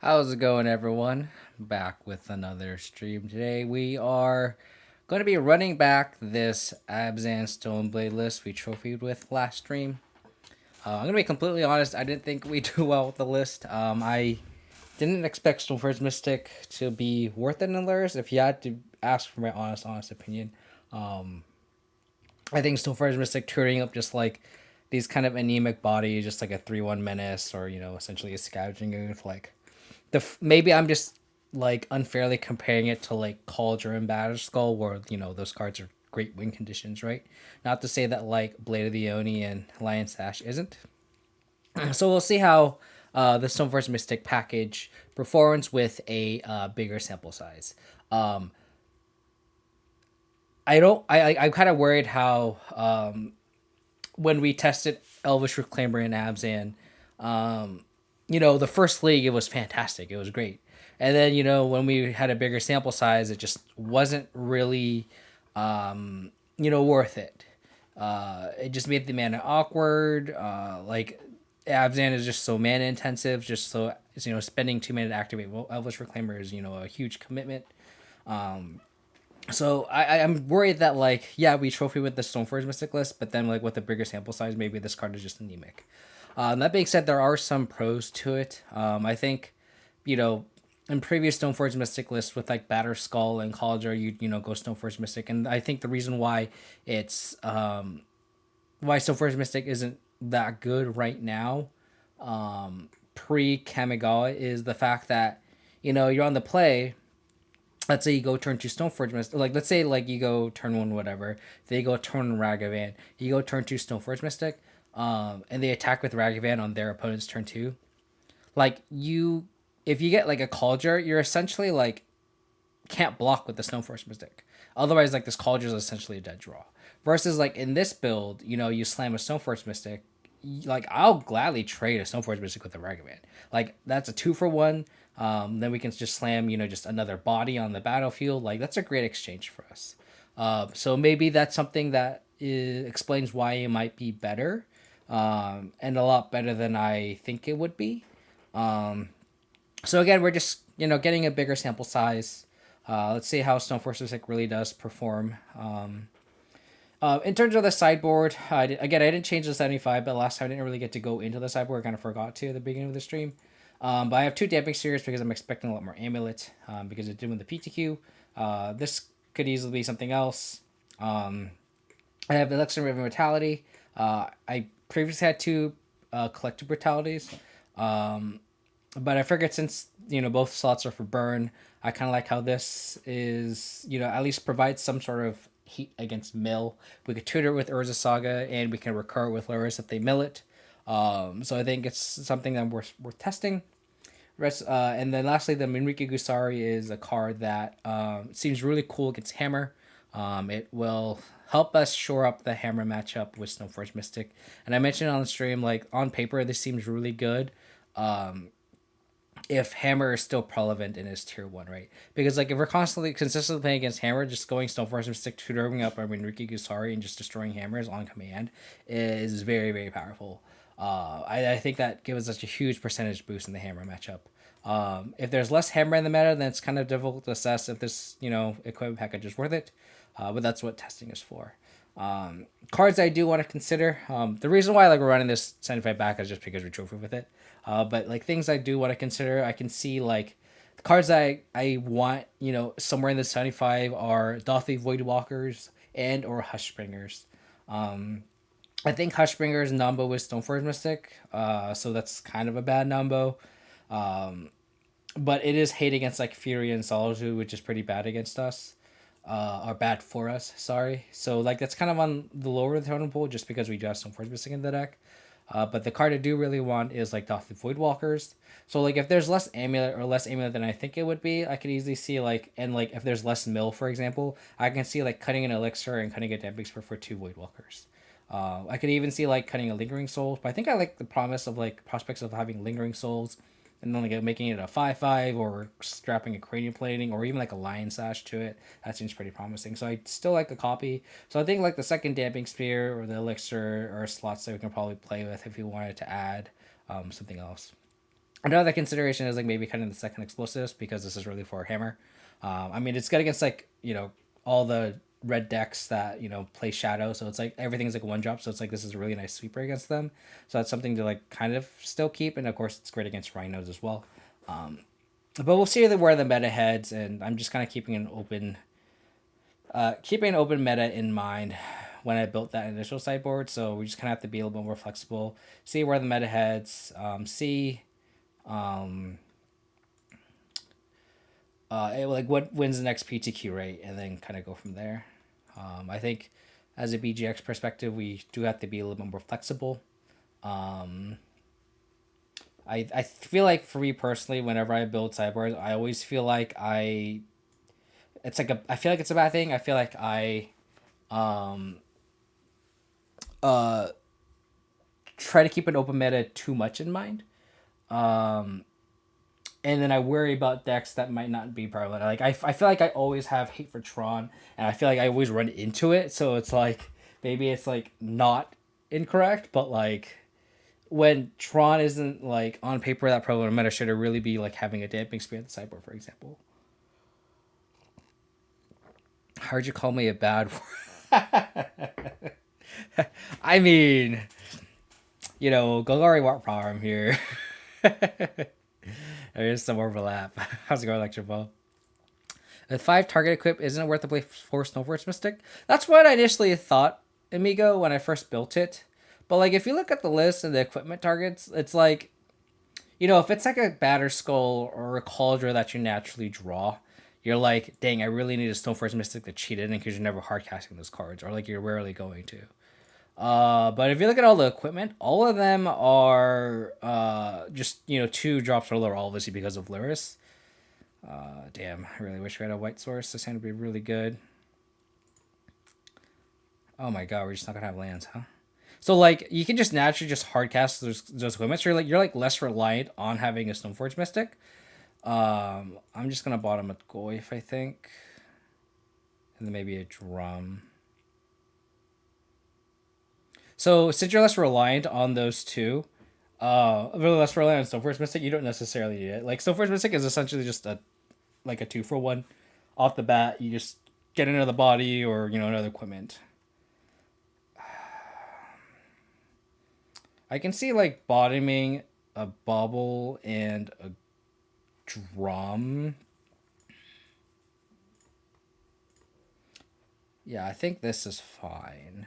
How's it going, everyone? Back with another stream today. We are going to be running back this Abzan Stoneblade list we trophied with last stream. I'm going to be completely honest, I didn't think we'd do well with the list. I didn't expect Stoneforge Mystic to be worth it in the list. If you had to ask for my honest opinion, um, I think Stoneforge Mystic turning up just like these kind of anemic bodies, just like a 3-1 menace or, essentially a scavenging ooth, like maybe I'm just like unfairly comparing it to like Cauldron and Batterskull, where those cards are great win conditions, right? Not to say that like Blade of the Oni and Lion Sash isn't. So we'll see how the Stoneforge Mystic package performs with a bigger sample size. Um, I don't. I'm kind of worried how when we tested Elvish Reclaimer and Abzan, the first league it was fantastic. It was great. And then, when we had a bigger sample size, it just wasn't really worth it. It just made the mana awkward. Like Abzan is just so mana intensive, just so spending 2 minutes to activate Elvish Reclaimer is, a huge commitment. So I'm worried that like we trophy with the Stoneforge Mystic list, but then like with a bigger sample size, maybe this card is just anemic. That being said, there are some pros to it. I think, you know, in previous Stoneforge Mystic lists with like Batter Skull and Cauldron, you go Stoneforge Mystic, and I think the reason why it's why Stoneforge Mystic isn't that good right now, pre Kamigawa, is the fact that you're on the play. Let's say you go turn two Stoneforge Mystic. Like, let's say like you go turn one whatever. They go turn Ragavan. You go turn two Stoneforge Mystic. And they attack with Ragavan on their opponent's turn two. Like if you get like a Cauldron, you're essentially like can't block with the Stoneforge Mystic. Otherwise, like this Cauldron is essentially a dead draw. Versus like in this build, you slam a Stoneforge Mystic. Like I'll gladly trade a Stoneforge Mystic with a Ragavan. Like that's a 2-for-1. Then we can just slam, just another body on the battlefield. Like that's a great exchange for us. So maybe that's something that explains why it might be better, and a lot better than I think it would be. So again, we're just getting a bigger sample size. Let's see how Stoneforge Mystic really does perform. In terms of the sideboard, I didn't change the 75, but last time I didn't really get to go into the sideboard. I kind of forgot to at the beginning of the stream. But I have two Damping Spheres because I'm expecting a lot more Amulet, because it's doing the PTQ. This could easily be something else. I have Elixir of Immortality. I previously had two Collective Brutalities. But I figured since both slots are for burn, I kind of like how this is at least provides some sort of heat against mill. We could tutor it with Urza Saga, and we can recur with Luris if they mill it. So I think it's something that worth testing. And then lastly, the Minriki Gusari is a card that seems really cool against Hammer. It will help us shore up the Hammer matchup with Stoneforge Mystic. And I mentioned on the stream, like on paper, this seems really good. If Hammer is still relevant in his tier one, right? Because like if we're consistently playing against Hammer, just going Stoneforge Mystic, tutoring up Riki Gusari and just destroying hammers on command is very, very powerful. I think that gives us a huge percentage boost in the Hammer matchup. If there's less Hammer in the meta, then it's kind of difficult to assess if this equipment package is worth it. But that's what testing is for. Cards I do want to consider. The reason why like we're running this 75 back is just because we trophy with it. But like things I do want to consider, I can see like the cards I want somewhere in the 75 are Dothy Voidwalkers and or Hushbringers. I think Hushbringer's Numbo with Stoneforge Mystic, so that's kind of a bad Numbo. But it is hate against like Fury and Solitude, which is pretty bad against us. Or bad for us, sorry. So like that's kind of on the lower of the totem pole just because we do have Stoneforge Mystic in the deck. But the card I do really want is like Doth the Voidwalkers. So like if there's less amulet than I think it would be, I could easily see like if there's less mill, for example, I can see like cutting an elixir and cutting a damping sphere for two Voidwalkers. I could even see like cutting a lingering souls, but I think I like the promise of like prospects of having lingering souls and then like making it a 5/5 or strapping a cranium plating or even like a lion sash to it. That seems pretty promising. So I still like the copy. So I think like the second damping spear or the elixir are slots that we can probably play with if we wanted to add something else. Another consideration is like maybe kind of the second explosives because this is really for a hammer. I mean, it's good against like all the red decks that play shadow, so it's like everything's like one drop. So it's like this is a really nice sweeper against them. So that's something to like kind of still keep, and of course it's great against rhinos as well. But we'll see where the meta heads, and I'm just kind of keeping an open meta in mind when I built that initial sideboard. So we just kind of have to be a little bit more flexible, see where the meta heads, see like what wins the next PTQ, right, and then kind of go from there. I think as a BGX perspective, we do have to be a little bit more flexible. I feel like for me personally, whenever I build sideboards, I always feel like I feel like it's a bad thing. I feel like I try to keep an open meta too much in mind. And then I worry about decks that might not be prevalent. Like I feel like I always have hate for Tron, and I feel like I always run into it. So it's like maybe it's like not incorrect, but like when Tron isn't like on paper that prevalent meta, should it really be like having a damping spear at the sideboard, for example? How'd you call me a bad word? I mean, Golgari Warp Power here. There is some overlap. How's it going, Lecture Ball? A 5 target equip isn't it worth the play for Snowforce Mystic? That's what I initially thought, Amigo, when I first built it. But like if you look at the list and the equipment targets, it's like if it's like a Batter Skull or a Cauldron that you naturally draw, you're like, dang, I really need a Stoneforge Mystic to cheat it in because you're never hard casting those cards, or like you're rarely going to. But if you look at all the equipment, all of them are just 2 drops or lower, obviously because of Luris. Damn, I really wish we had a white source. This hand would be really good. Oh my god, we're just not gonna have lands, huh? So like you can just naturally just hardcast those equipment. So you're like less reliant on having a Stoneforge Mystic. I'm just gonna bottom a Goyf, I think, and then maybe a Drum. So since you're less reliant on those two, really less reliant on Stoneforge Mystic, you don't necessarily need it. Like Stoneforge Mystic is essentially just a 2-for-1 off the bat. You just get another body or another equipment. I can see like bottoming a Bauble and a Drum. Yeah, I think this is fine.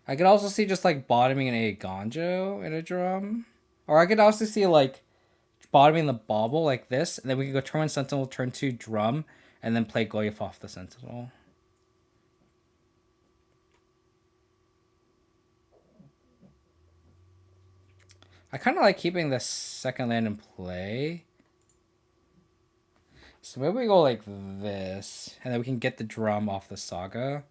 I could also see just like bottoming a Gonjo and a Drum. Or I could also see like bottoming the Bauble like this, and then we could go turn 1 Sentinel, turn 2 Drum, and then play Goyf off the Sentinel. I kind of like keeping the second land in play. So maybe we go like this, and then we can get the Drum off the Saga.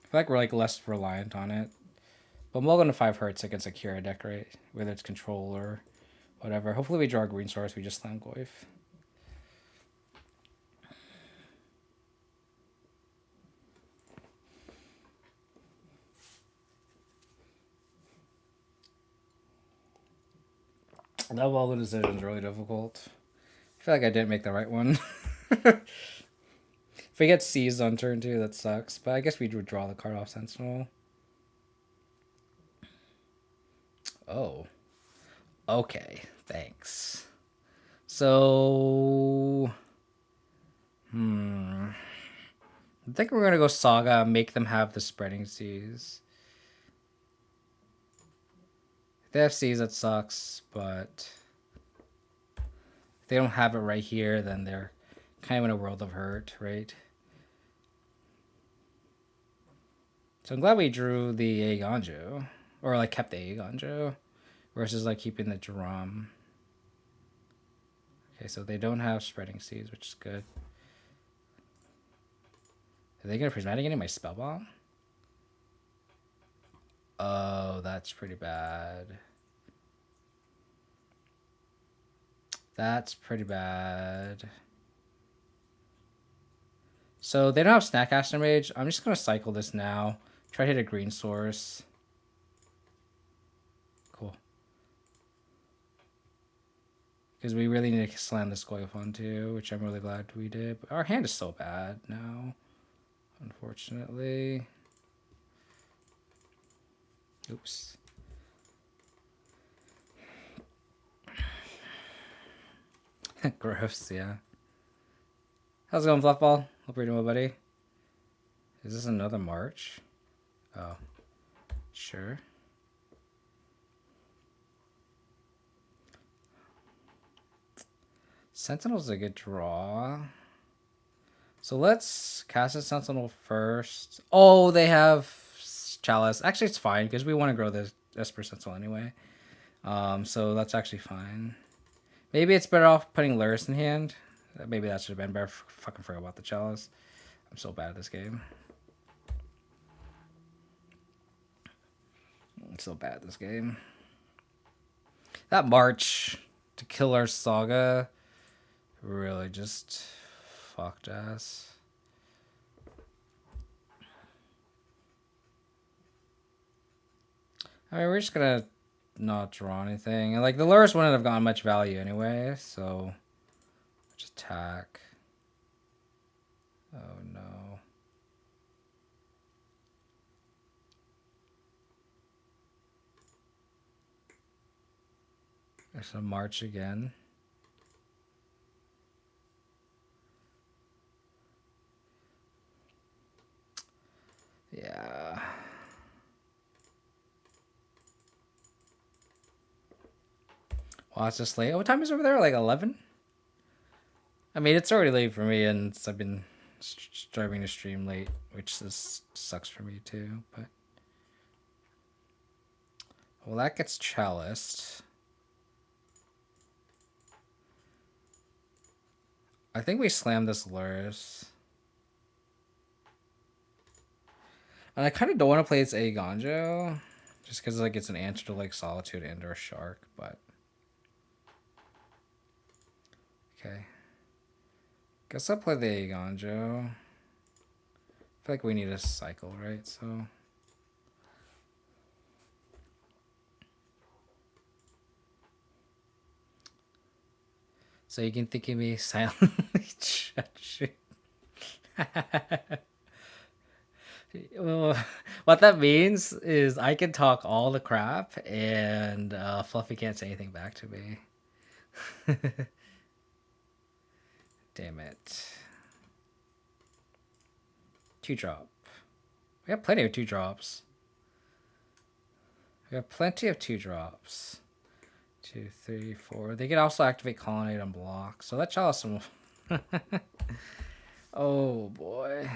I feel like we're like less reliant on it. But I'm well going to 5 Hertz against a Kira deck, right? Whether it's control or whatever. Hopefully we draw a green source, we just slam Goyf. That all the decisions really difficult. I feel like I didn't make the right one. If we get seized on turn 2, that sucks. But I guess we would draw the card off Sentinel. Oh. Okay, thanks. So... I think we're going to go Saga, make them have the Spreading Seas. If they have Seas, that sucks, but... if they don't have it right here, then they're kind of in a world of hurt, right? So I'm glad we drew the Aegonjo, or like kept the Aegonjo, versus like keeping the Drum. Okay, so they don't have Spreading Seas, which is good. Are they gonna Prismatic into my Spellbomb? Oh, that's pretty bad. That's pretty bad. So they don't have Snapcaster Mage. I'm just gonna cycle this now. Try to hit a green source. Because we really need to slam this Goyofon too, which I'm really glad we did. But our hand is so bad now, unfortunately. Oops. Gross, yeah. How's it going, Fluffball? Hope you're doing well, buddy. Is this another March? Oh, sure. Sentinel's a good draw. So let's cast a Sentinel first. Oh, they have Chalice. Actually, it's fine because we want to grow the Esper Sentinel anyway. So that's actually fine. Maybe it's better off putting Luris in hand. Maybe that should have been better. Fucking forgot about the Chalice. I'm so bad at this game. I'm so bad at this game. That March to kill our Saga really just fucked us. I mean, we're just gonna not draw anything. And like the Luris wouldn't have gotten much value anyway, so just attack. Oh no. There's a March again. Yeah. Well, it's just late. What time is it over there? Like 11? I mean, it's already late for me, and I've been striving to stream late, which this sucks for me too. But well, that gets chaliced. I think we slammed this Luris. And I kind of don't want to play this Agonjo, just because like it's an answer to like Solitude and or Shark, but okay. Guess I'll play the Agonjo. I feel like we need a cycle, right? So you can think of me silently judging. Well, what that means is I can talk all the crap and Fluffy can't say anything back to me. Damn it. 2-drop. We have plenty of 2-drops. We have plenty of 2-drops. 2, 3, 4. They can also activate Colonnade on block. So that chalice some. Oh boy.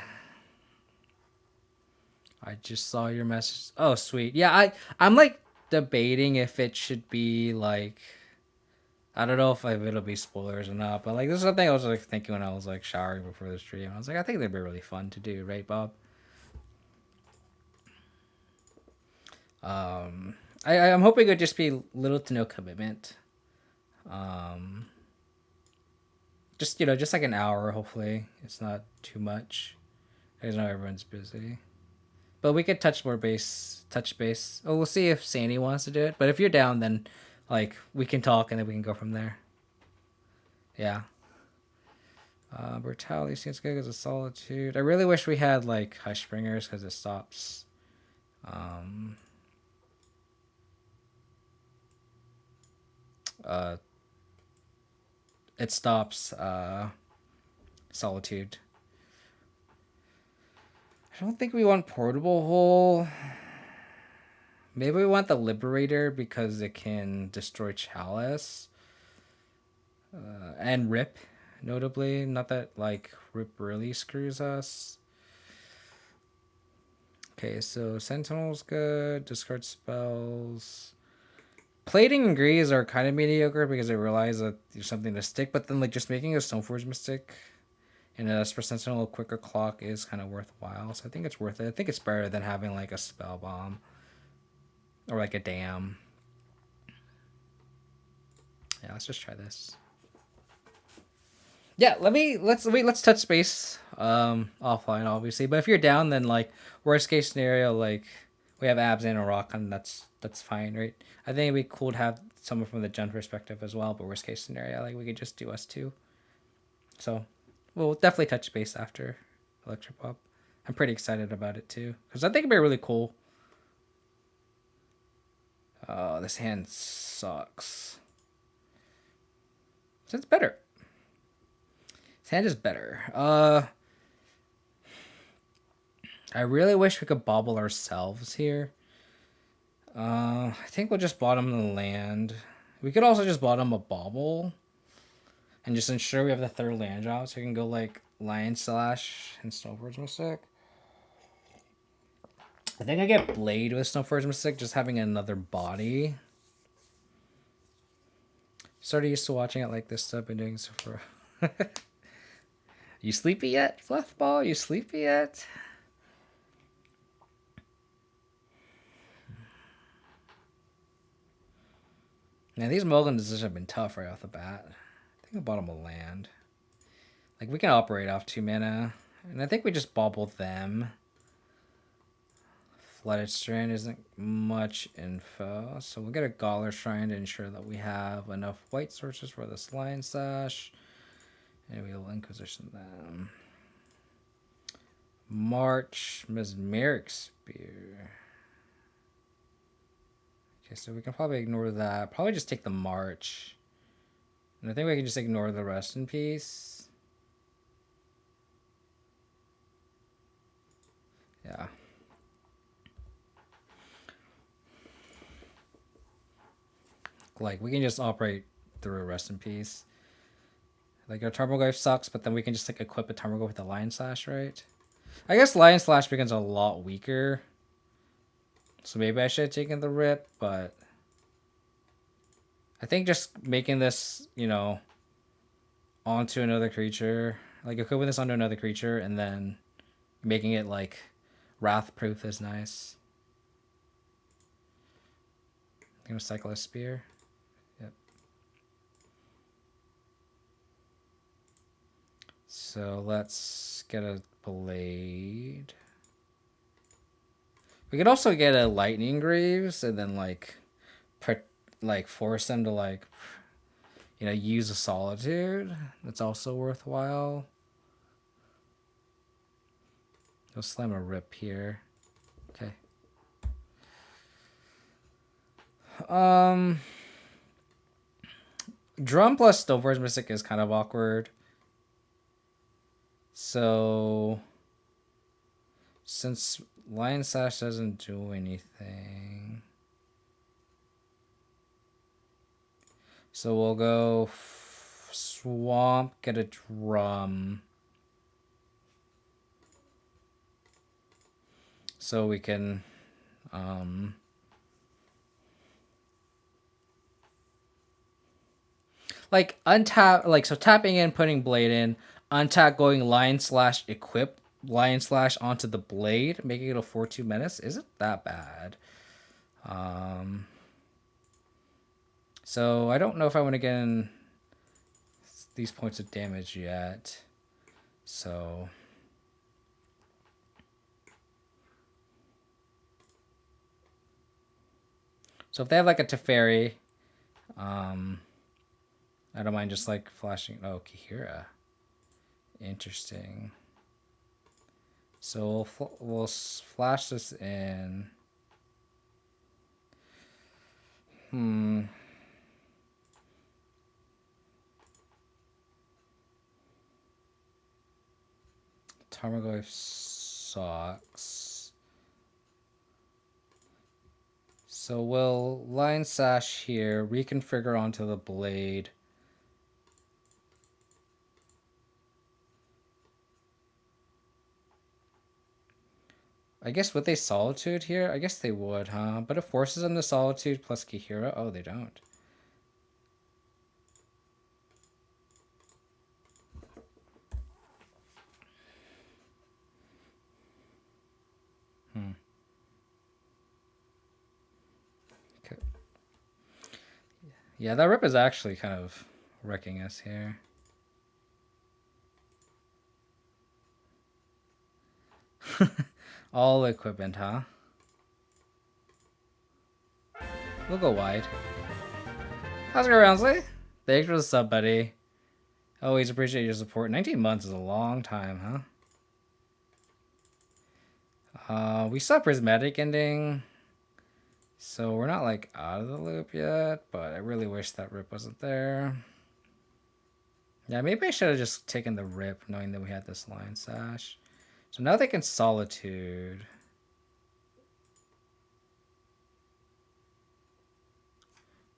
I just saw your message. Oh sweet. Yeah, I'm like debating if it should be like, I don't know if it'll be spoilers or not, but like this is something I was like thinking when I was like showering before the stream. I was like, I think they'd be really fun to do, right, Bob? I'm hoping it would just be little to no commitment. Just just like an hour. Hopefully, it's not too much. I know everyone's busy, but we could touch base. Oh, we'll see if Sandy wants to do it. But if you're down, then like we can talk and then we can go from there. Yeah. Brutality seems good as a Solitude. I really wish we had like Hush Springers because it stops. It stops Solitude. I don't think we want Portable Hole. Maybe we want the Liberator because it can destroy Chalice. And Rip, notably. Not that like Rip really screws us. Okay, so Sentinel's good. Discard spells. Plating and Grease are kind of mediocre because I realize that there's something to stick, but then like just making a Stoneforge Mystic and a Esper Sentinel quicker clock is kind of worthwhile. So I think it's worth it. I think it's better than having like a Spell Bomb or like a Dam. Yeah, let's just try this. Yeah, let's touch space offline obviously. But if you're down, then like worst case scenario, like We have Abzan and Rock, and that's fine, right? I think it'd be cool to have someone from the Gen perspective as well, but worst case scenario, like we could just do us two. So we'll definitely touch base after Electropop. I'm pretty excited about it too, because I think it'd be really cool. Oh, this hand sucks. So it's better. This hand is better. I really wish we could bobble ourselves here. I think we'll just bottom the land. We could also just bottom a bobble and just ensure we have the third land drop, so we can go like Lion Slash and Stoneforge Mystic. I think I get Blade with Stoneforge Mystic, just having another body. Started used to watching it like this stuff. Been doing so for. You sleepy yet, Fluffball? You sleepy yet? Man, these mulligan decisions have been tough right off the bat. I think the bottom will land. Like, we can operate off 2 mana. And I think we just bobble them. Flooded Strand isn't much info. So we'll get a Galler Shrine to ensure that we have enough white sources for this Lion Sash. And we will Inquisition them. March, Mesmeric Spear. Okay, so we can probably ignore that. Probably just take the March. And I think we can just ignore the Rest in Peace. Yeah. Like, we can just operate through a Rest in Peace. Like, our Tarmogoyf sucks, but then we can just, like, equip a Tarmogoyf with a Lion Slash, right? I guess Lion Slash becomes a lot weaker. So maybe I should have taken the Rip, but... I think just making this, you know, onto another creature... Like, equipping this onto another creature, and then making it, like, Wrath-proof is nice. I'm gonna cycle a Spear. Yep. So let's get a Blade. We could also get a Lightning Greaves and then like force them to like, you know, use a Solitude. That's also worthwhile. Go slam a Rip here. Okay. Drum plus Stoneforge Mystic is kind of awkward. So since Lion Sash doesn't do anything, so we'll go Swamp, get a Drum. So we can like untap, like, so tapping in, putting Blade in, untap, going Lion Slash, equip Lion Slash onto the Blade, making it a 4/2 menace isn't that bad. So I don't know if I want to get in these points of damage yet. So if they have like a Teferi, I don't mind just like flashing. Oh, Kihira. Interesting. So we'll flash this in. Tarmogoyf sucks. So we'll Lion Sash here, reconfigure onto the Blade. I guess would they Solitude here? I guess they would, huh? But it forces them to Solitude plus Kihira. Oh, they don't. Okay. Yeah, that Rip is actually kind of wrecking us here. All equipment, huh? We'll go wide. How's it going, Roundsley? Thanks for the sub, buddy. Always appreciate your support. 19 months is a long time, huh? We saw Prismatic ending, so we're not like out of the loop yet, but I really wish that rip wasn't there. Yeah, maybe I should have just taken the rip knowing that we had this Lion Sash. So now they can Solitude.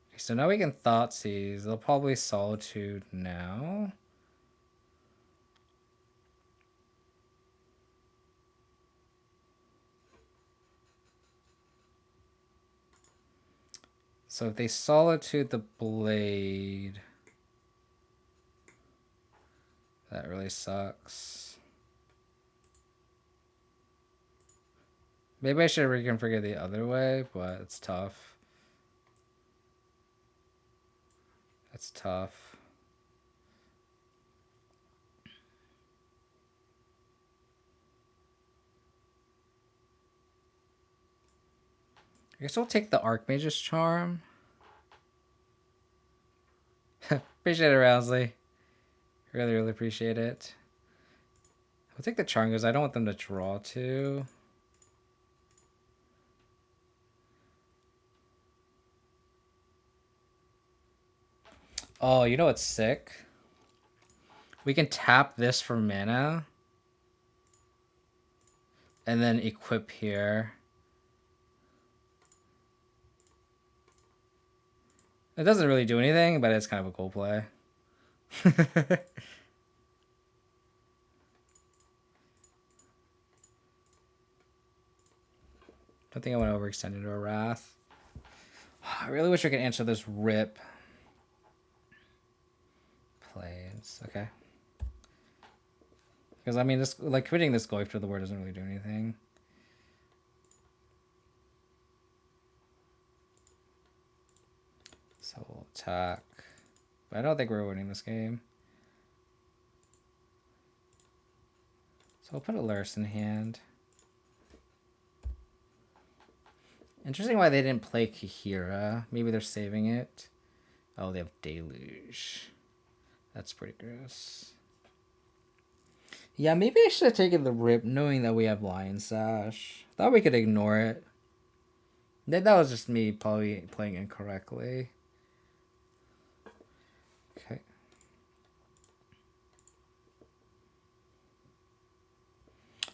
Okay, so now we can Thoughtseize. They'll probably Solitude now. So if they Solitude the Blade, that really sucks. Maybe I should reconfigure the other way, but it's tough. That's tough. I guess we'll take the Archmage's Charm. Appreciate it, Rousley. Really, really appreciate it. I'll take the Charm because I don't want them to draw two. Oh, you know what's sick? We can tap this for mana. And then equip here. It doesn't really do anything, but it's kind of a cool play. Don't think I want to overextend into a Wrath. I really wish I could answer this rip. Plays, okay. Because I mean, this like quitting this Goif to the board doesn't really do anything. So we'll attack. But I don't think we're winning this game. So we'll put a Lurrus in hand. Interesting why they didn't play Kahira. Maybe they're saving it. Oh, they have Deluge. That's pretty gross. Yeah, maybe I should have taken the rip knowing that we have Lion Sash. Thought we could ignore it. That was just me probably playing incorrectly. Okay.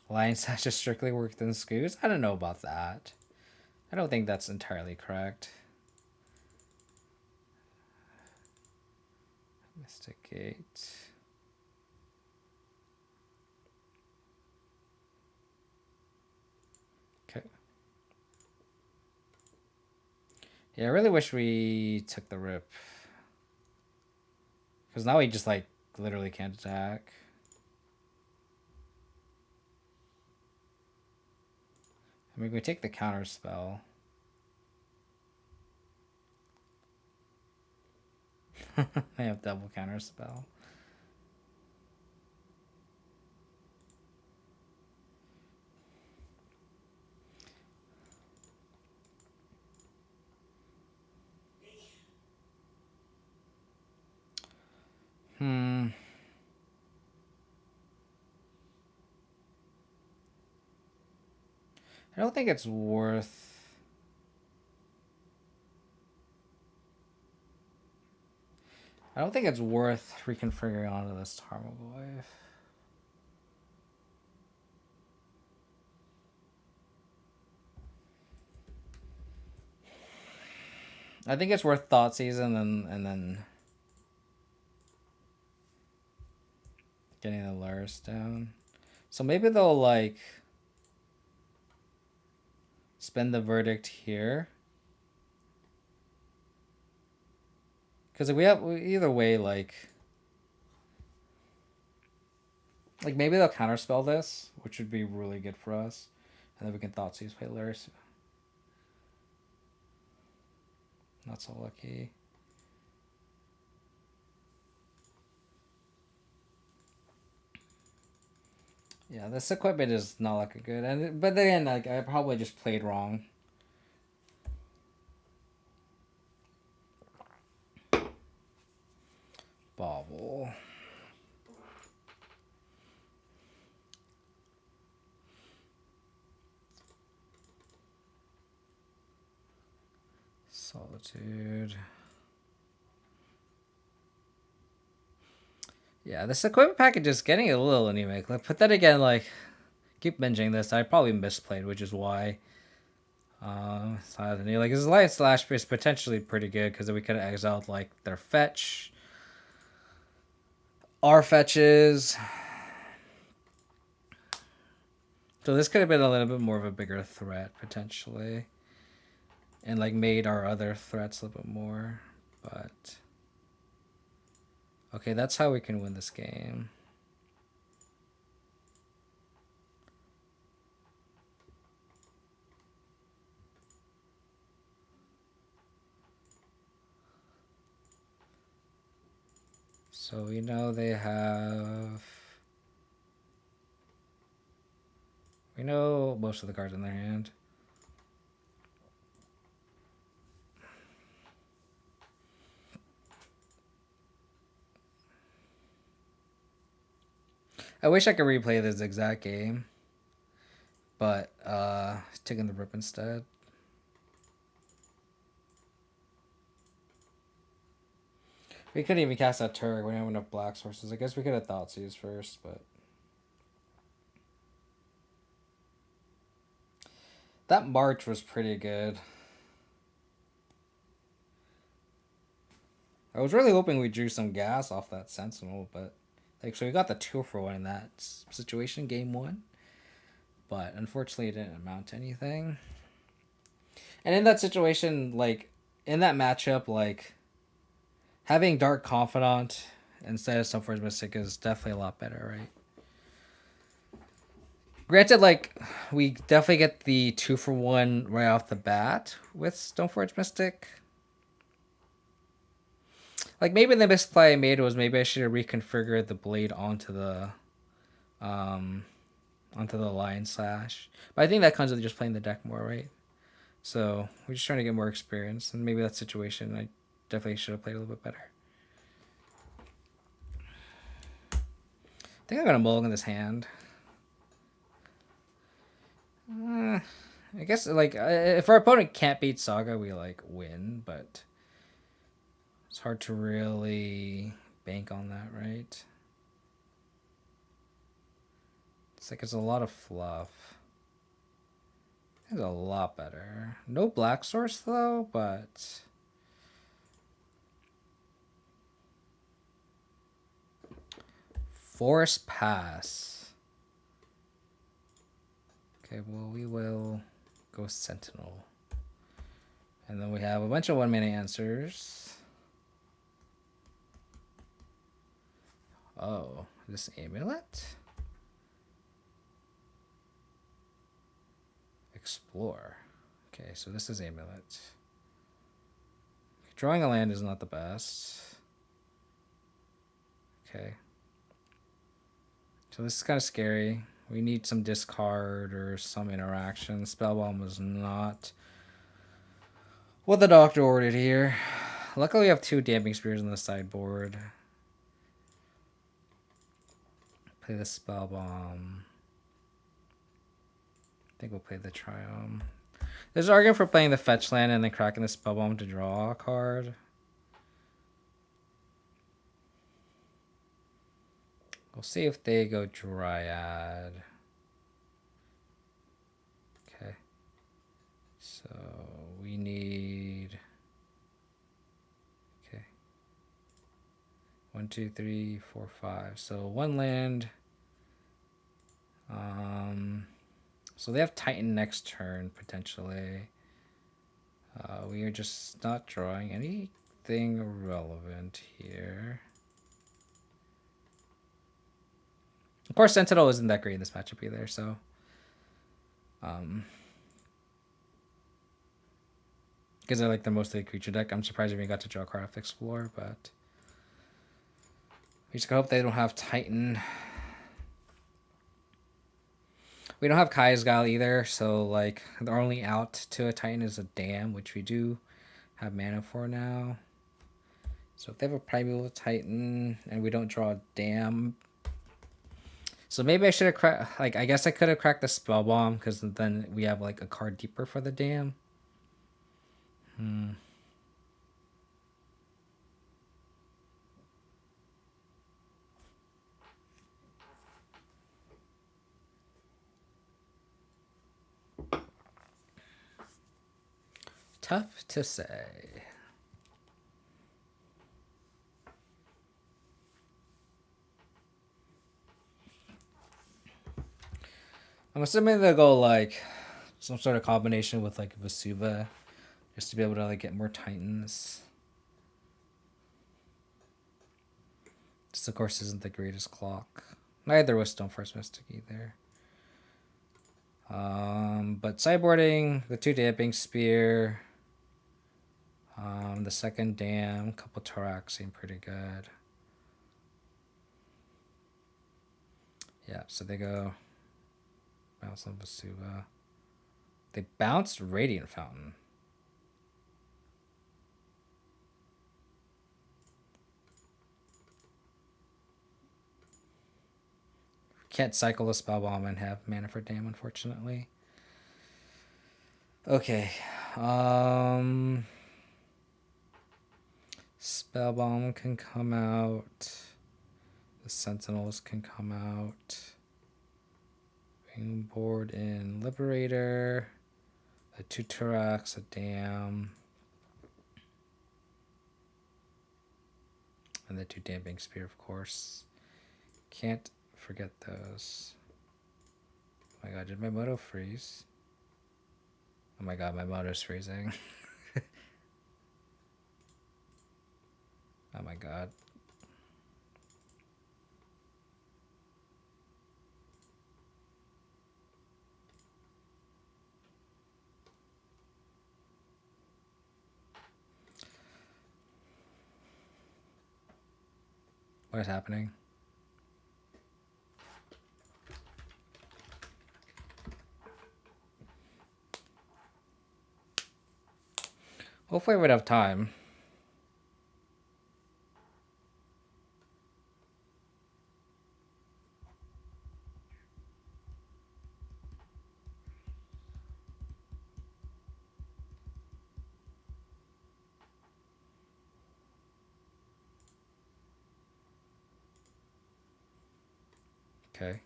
Lion Sash just strictly worked in Scoos? I don't know about that. I don't think that's entirely correct. Mysticate. Okay. Yeah, I really wish we took the rip. Because now we just, like, literally can't attack. I mean, we take the counter spell. They have double counter spell. I don't think it's worth... I don't think it's worth reconfiguring onto this Tarmogoyf. I think it's worth Thoughtseize and then getting the Lurrus down. So maybe they'll like spend the Verdict here. Because we have either way, like maybe they'll counterspell this, which would be really good for us, and then we can Thoughtseize play Lurrus. Not so lucky. Yeah, this equipment is not looking good, but then like I probably just played wrong. Sentinel. Solitude. Yeah, this equipment package is getting a little anemic. But then again, like, keep binging this. I probably misplayed, which is why. Like his light slash is potentially pretty good because we could have exiled like their fetch, our fetches. So this could have been a little bit more of a bigger threat potentially, and like made our other threats a little bit more. But okay, that's how we can win this game. So we know they have. We know most of the cards in their hand. I wish I could replay this exact game, but taking the rip instead. We couldn't even cast that turret. We don't have enough black sources. I guess we could have Thoughtseize first, but that March was pretty good. I was really hoping we drew some gas off that Sentinel, but like so we got the 2-for-1 in that situation, game 1. But unfortunately it didn't amount to anything. And in that situation, like in that matchup, like having Dark Confidant instead of Stoneforge Mystic is definitely a lot better, right? Granted, like we definitely get the 2-for-1 right off the bat with Stoneforge Mystic. Like maybe the misplay I made was maybe I should have reconfigured the blade onto the Lion Slash. But I think that comes with just playing the deck more, right? So we're just trying to get more experience, and maybe that situation I definitely should have played a little bit better. I think I'm gonna mulligan this hand. I guess like if our opponent can't beat Saga, we like win, but it's hard to really bank on that, right? It's like it's a lot of fluff. It's a lot better. No black source though, but Forest Pass. Okay, well we will go Sentinel. And then we have a bunch of 1-mana answers. Oh, this Amulet? Explore. Okay, so this is Amulet. Drawing a land is not the best. Okay. So this is kind of scary. We need some discard or some interaction. Spellbomb was not what the doctor ordered here. Luckily we have 2 Damping Spears on the sideboard. Play the Spellbomb. I think we'll play the Triumph. There's an argument for playing the fetch land and then cracking the Spellbomb to draw a card. We'll see if they go Dryad. Okay. So we need... Okay. 1, 2, 3, 4, 5. So 1 land. So they have Titan next turn, potentially. We are just not drawing anything relevant here. Of course, Sentinel isn't that great in this matchup either, so... because I like the mostly creature deck, I'm surprised we got to draw a card off Explore, but... we just hope they don't have Titan. We don't have Kai's Guile either, so like the only out to a Titan is a Dam, which we do have mana for now. So if they have a Primeval Titan and we don't draw a Dam. So maybe I should have cracked, like, I guess I could have cracked the Spell Bomb because then we have like a card deeper for the Dam. Tough to say. I'm assuming they'll go like some sort of combination with like Vesuva just to be able to like get more Titans. This of course isn't the greatest clock. Neither was Stoneforge Mystic either. But sideboarding, the 2 Damping Spear, the second Dam, couple Torak seem pretty good. Yeah, so they go bounce on Vesuva. They bounced Radiant Fountain. Can't cycle a Spell Bomb and have mana for Dam, unfortunately. Okay. Spell Bomb can come out. The Sentinels can come out. Board in Liberator. A 2 Turax, a Dam. And the 2 Damping Spear, of course. Can't forget those. Oh my god, did my moto freeze? Oh my god, my moto's freezing. Oh my god. What is happening? Hopefully I would have time. Okay.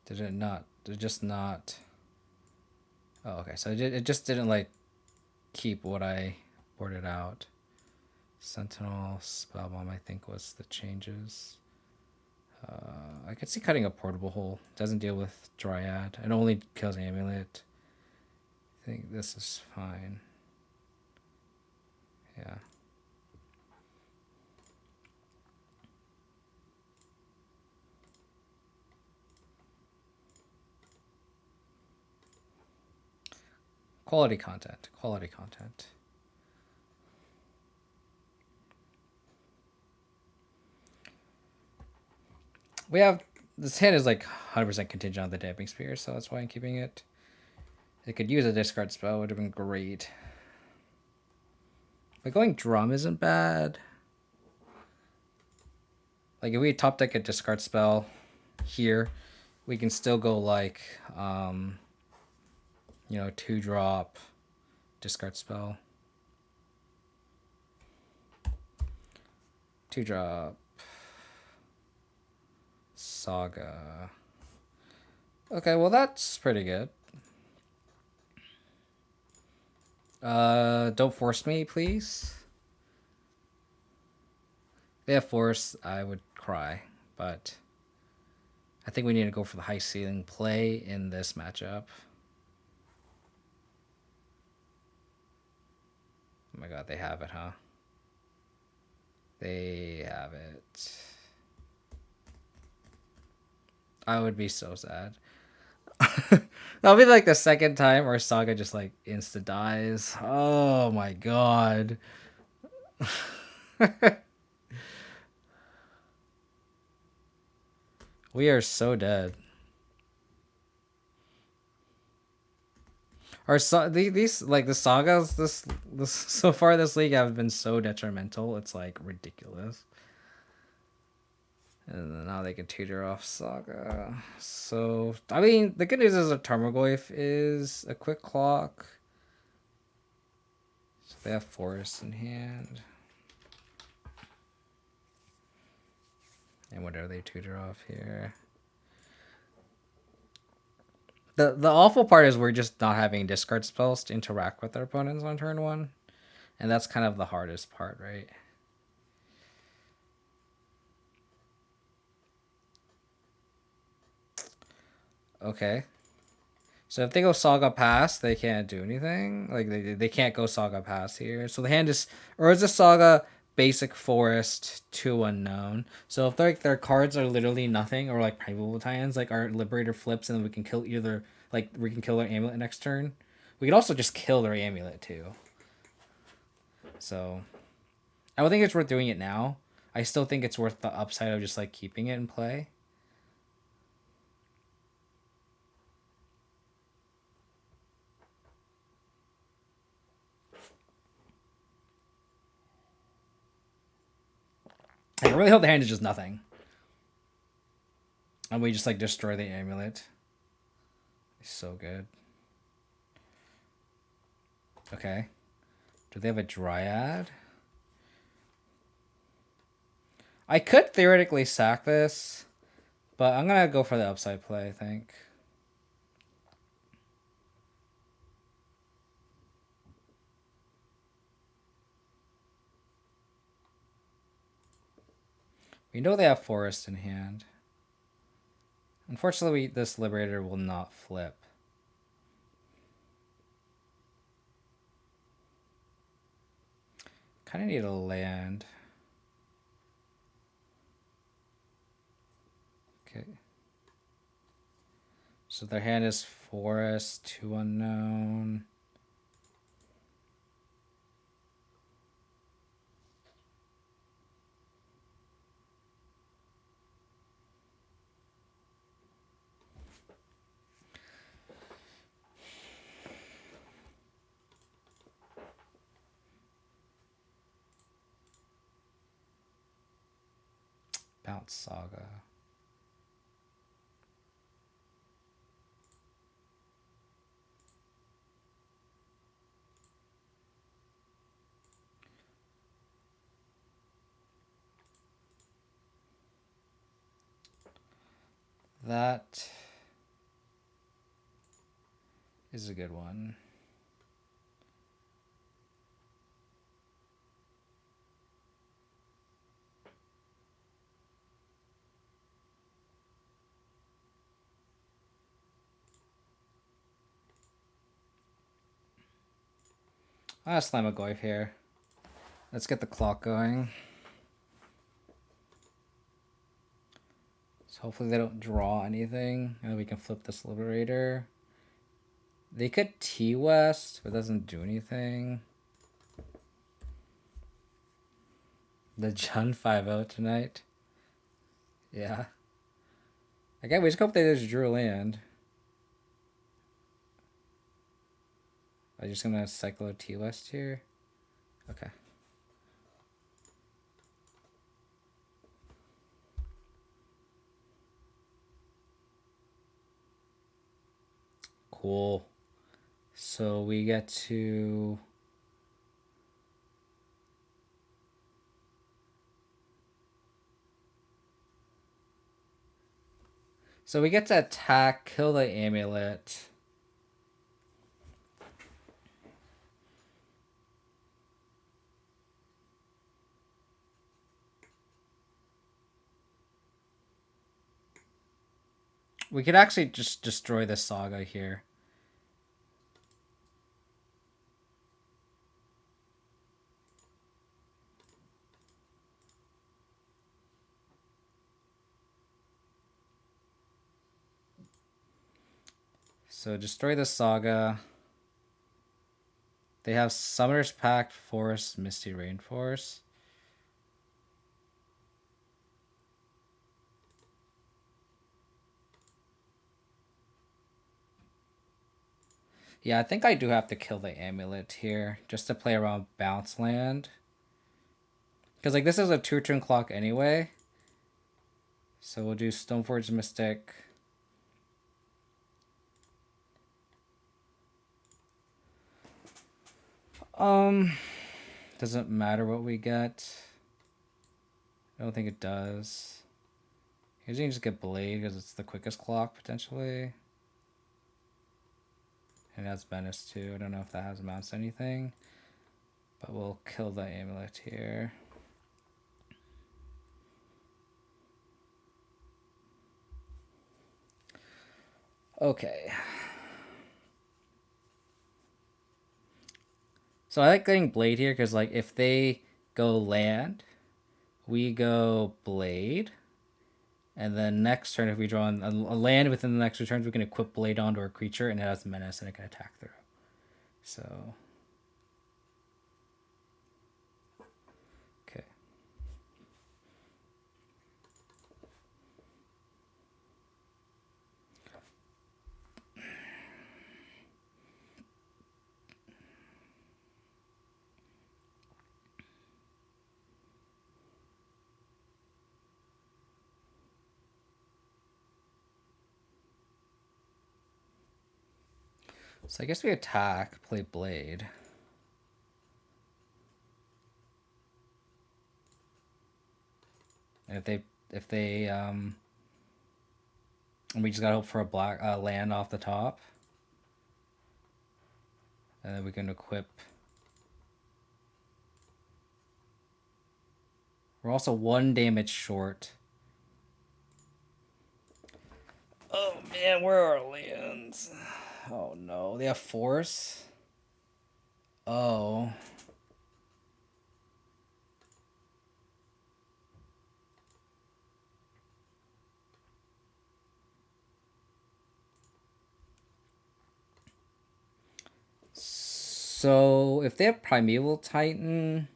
Did it not? Did it just not? Oh, okay. So it just didn't like keep what I boarded out. Sentinel, Spellbomb, I think was the changes. I could see cutting a portable hole. Doesn't deal with Dryad. It only kills Amulet. I think this is fine. Yeah. Quality content. Quality content. We have this hand is like 100% contingent on the Damping Spear, so that's why I'm keeping it. It could use a discard spell, would have been great. But going Drum isn't bad. Like if we top deck a discard spell here, we can still go like 2-drop discard spell. 2-drop Saga. Okay, well that's pretty good. Don't force me, please. If they have force, I would cry, but I think we need to go for the high ceiling play in this matchup. Oh my god, they have it, huh? They have it. I would be so sad. That'll be like the second time our Saga just like insta dies. Oh my god. We are so dead. These like the sagas this so far this league have been so detrimental. It's like ridiculous. And then now they can tutor off Saga. So I mean, the good news is a Tarmogoyf is a quick clock. So they have Forest in hand. And what are they tutor off here? The awful part is we're just not having discard spells to interact with our opponents on turn one. And that's kind of the hardest part, right? Okay. So if they go Saga Pass, they can't do anything. Like they can't go Saga Pass here. So the hand is, or is a Saga basic Forest 2 unknown. So if their cards are literally nothing, or like Primeval Titans, like our Liberator flips, and then we can kill either, like we can kill their Amulet next turn. We could also just kill their Amulet too. So I don't think it's worth doing it now. I still think it's worth the upside of just like keeping it in play. I really hope the hand is just nothing. And we just like destroy the Amulet. It's so good. Okay. Do they have a Dryad? I could theoretically sack this, but I'm gonna go for the upside play, I think. We know they have Forest in hand. Unfortunately, this Liberator will not flip. Kind of need a land. Okay. So their hand is Forest, 2 unknown. Bounce Saga. That is a good one. I'm gonna slam a Goyf here. Let's get the clock going. So hopefully they don't draw anything, and we can flip this Liberator. They could T-West, but it doesn't do anything. The Jun 5-0 tonight. Yeah. Again, we just hope they just drew a land. I'm just gonna cycle a T-West here. Okay. Cool. So we get to... So we get to attack, kill the Amulet. We could actually just destroy the Saga here. So destroy the Saga. They have Summoner's Pact, Forest, Misty Rainforest. Yeah, I think I do have to kill the Amulet here just to play around bounce land. Because like this is a 2-turn clock anyway. So we'll do Stoneforge Mystic. Doesn't matter what we get. I don't think it does. Usually you just get Blade because it's the quickest clock potentially. And it has Menace too. I don't know if that has amounts to anything. But we'll kill the Amulet here. Okay. So I like getting Blade here because like if they go land, we go Blade. And then next turn, if we draw a land within the next 2 turns, we can equip Blade onto our creature and it has Menace and it can attack through. So... okay. So I guess we attack, play Blade. And if they and we just gotta hope for a black land off the top. And then we can equip. We're also 1 damage short. Oh man, where are our lands? Oh no, they have Force? Oh. So if they have Primeval Titan,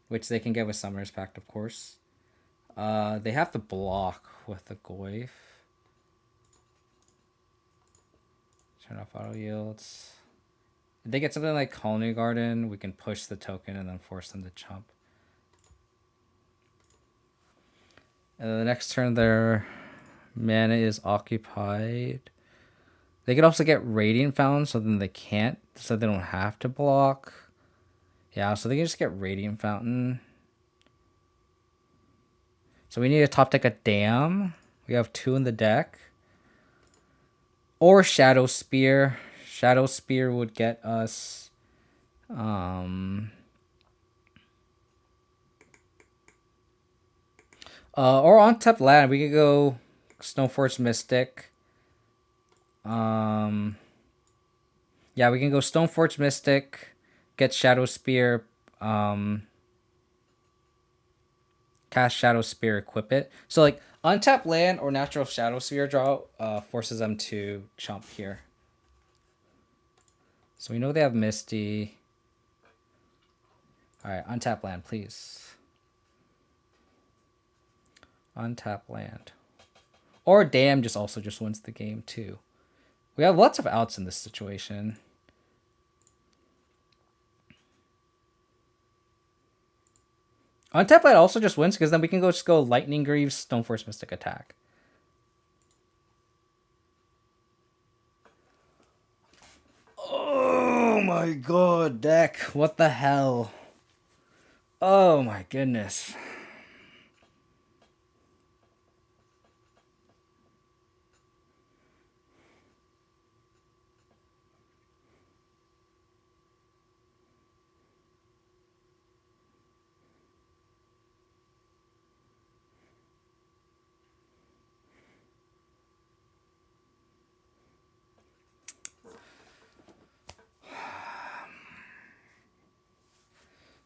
which they can get with Summoner's Pact, of course. They have to block with the Goyf. Turn off auto yields. If they get something like Colony Garden, we can push the token and then force them to chump. And then the next turn, their mana is occupied. They could also get Radiant Fountain, so then they can't, so they don't have to block. Yeah, so they can just get Radiant Fountain. So we need to top deck a Dam. We have 2 in the deck. Or Shadow Spear. Shadow Spear would get us... or on top land, we could go Stoneforge Mystic. Yeah, we can go Stoneforge Mystic, get Shadow Spear, cast Shadow Spear, equip it. So like untap land or natural Shadow Spear draw forces them to chump here. So we know they have Misty. Alright, untap land, please. Untap land. Or Dam just also just wins the game too. We have lots of outs in this situation. Untap land also just wins because then we can just go Lightning Greaves, Stoneforge Mystic attack. Oh my god, deck. What the hell? Oh my goodness.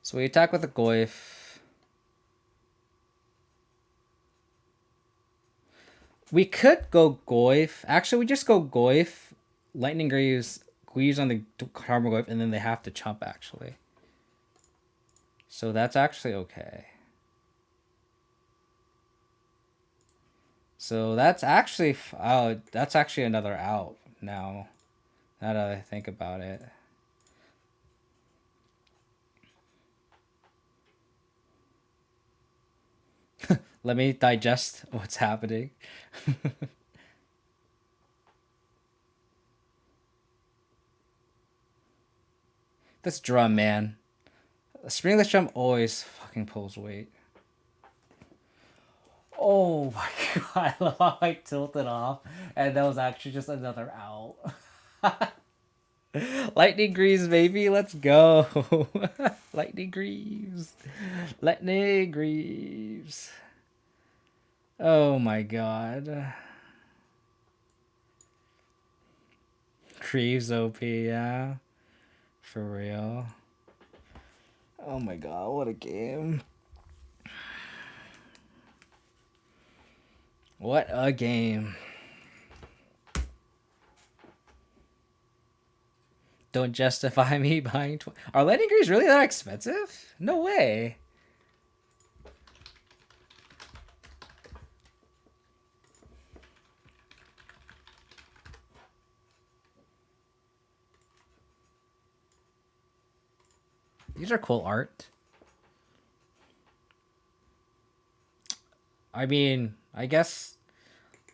So we attack with a Goyf. We could go Goyf. Actually, we just go Goyf, Lightning Greaves, Greaves on the Karma Goyf, and then they have to chump, actually. So that's actually okay. So that's actually another out now. Now that I think about it. Let me digest what's happening. This drum, man. A springless drum always fucking pulls weight. Oh my god, I love how I tilted off, and that was actually just another out. Lightning Greaves, baby, let's go. Lightning Greaves. Lightning Greaves. Oh my god. Greaves OP, yeah. For real. Oh my god, what a game. What a game. Don't justify me buying... Are Lightning Greaves really that expensive? No way. These are cool art. I mean, I guess,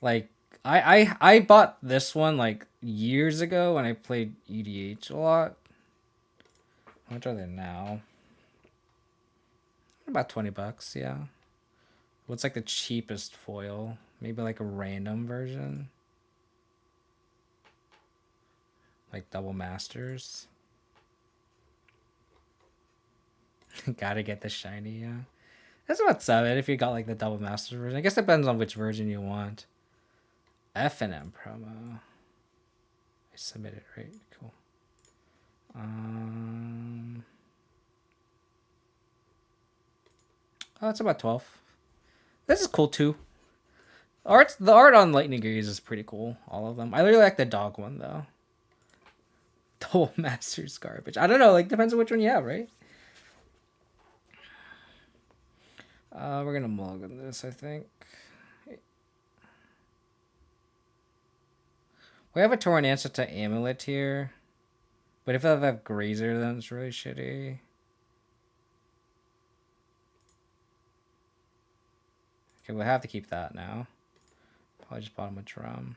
like, I bought this one, like, years ago when I played EDH a lot. How much are they now? About 20 bucks, yeah. What's, like, the cheapest foil? Maybe, like, a random version? Like, double masters? Gotta get the shiny, yeah. That's about 7 if you got, like, the double masters version. I guess it depends on which version you want. F&M promo. I submitted, right? Cool. Oh, it's about 12. This is cool too. The art on Lightning Greaves is pretty cool. All of them. I really like the dog one though. Double Masters garbage. I don't know. Like depends on which one you have, right? We're gonna mug on this, I think. We have a Torn answer to Amulet here, but if I have Grazer, then it's really shitty. Okay, we'll have to keep that now. Probably just bought him a drum.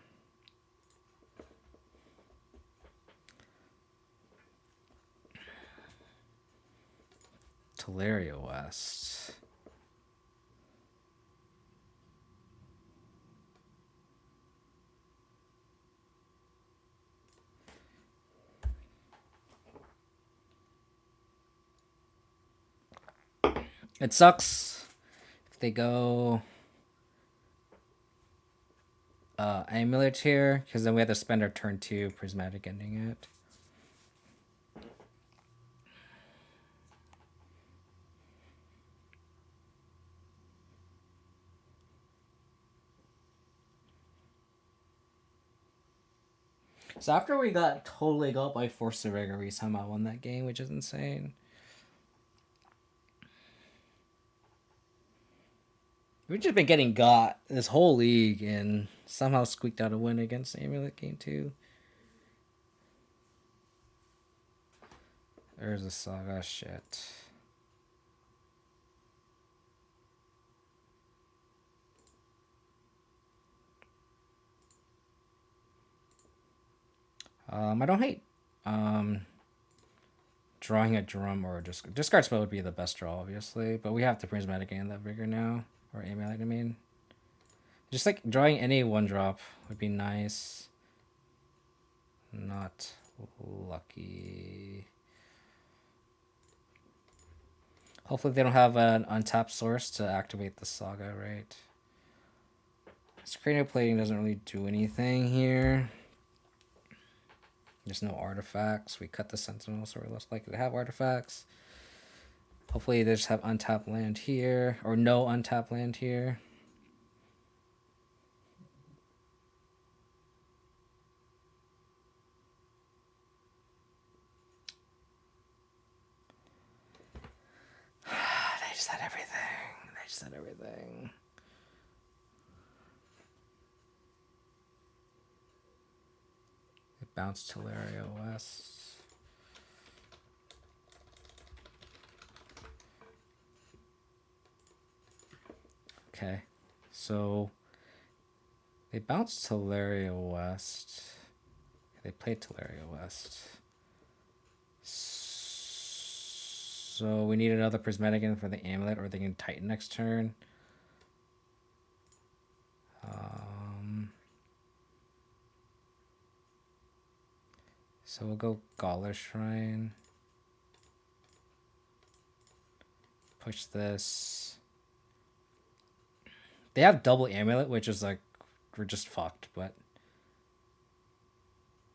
Teleria West. It sucks if they go Amulet here, because then we have to spend our turn 2 Prismatic ending it. So after we got totally got by Force of Rigor, we somehow won that game, which is insane. We've just been getting got this whole league and somehow squeaked out a win against Amulet game 2. There's a Saga shit. I don't hate drawing a drum or discard spell would be the best draw, obviously, but we have to Prismatic and that Vigor now, or Amulet, I mean. Just like drawing any 1-drop would be nice. Not lucky. Hopefully they don't have an untapped source to activate the Saga, right? This cranial plating doesn't really do anything here. There's no artifacts. We cut the Sentinel, so we're less likely to have artifacts. Hopefully they just have untapped land here, or no untapped land here. They just had everything. They just had everything. bounce Teleria West. Okay, so they bounced Teleria West. They played Teleria West. So we need another Prismatic in for the Amulet, or they can Titan next turn. So we'll go Gala Shrine. Push this. They have double Amulet, which is like, we're just fucked, but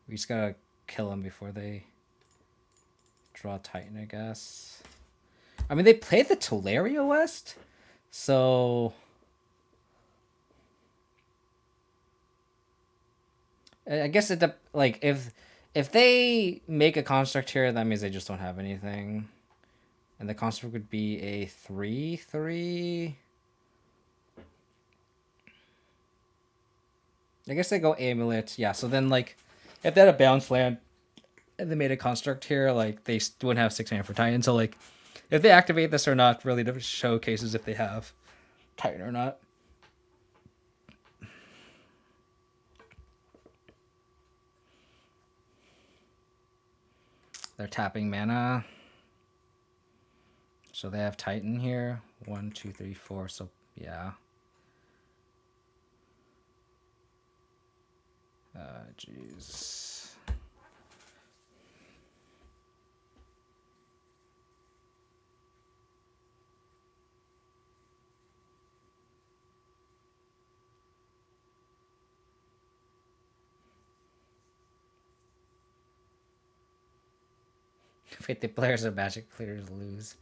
we just gotta kill them before they draw Titan, I guess. I mean, they played the Teleria West, so I guess it like if they make a construct here, that means they just don't have anything, and the construct would be a 3/3. I guess they go Amulet, yeah. So then, like, if they had a bounce land and they made a construct here, like they wouldn't have 6 mana for Titan. So like, if they activate this or not, really showcases if they have Titan or not. They're tapping mana. So they have Titan here. 1, 2, 3, 4. So yeah. Jeez. Wait, the players of Magic players lose.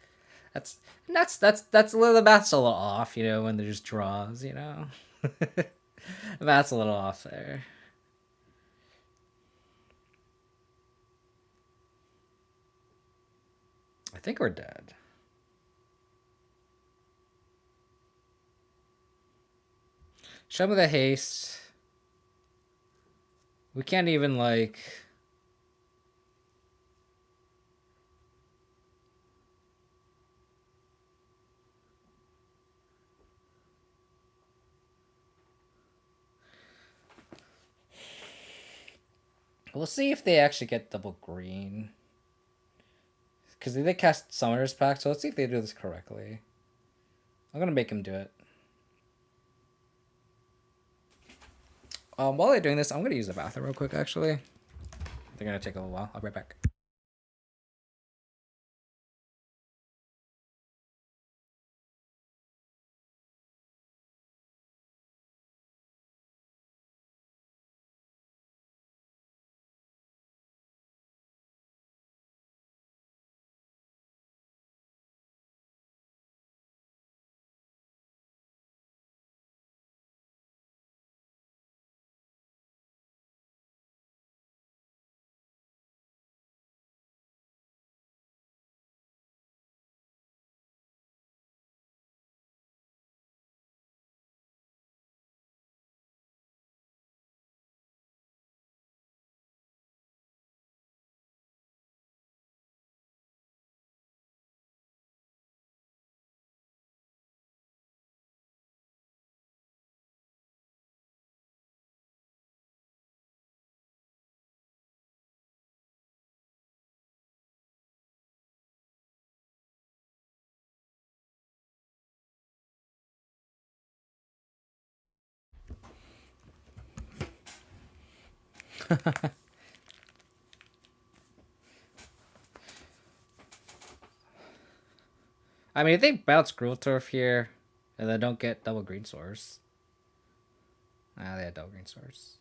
That's a little, the math's a little off, you know, when there's draws, you know. The math's a little off there. I think we're dead. Show me the haste. We can't even like. We'll see if they actually get double green. Because they did cast Summoner's Pact, so let's see if they do this correctly. I'm gonna make him do it. While they're doing this, I'm gonna use the bathroom real quick, actually. They're gonna take a little while. I'll be right back. I mean, if they bounce Gruul Turf here, and then don't get double green source. Ah, they had double green source.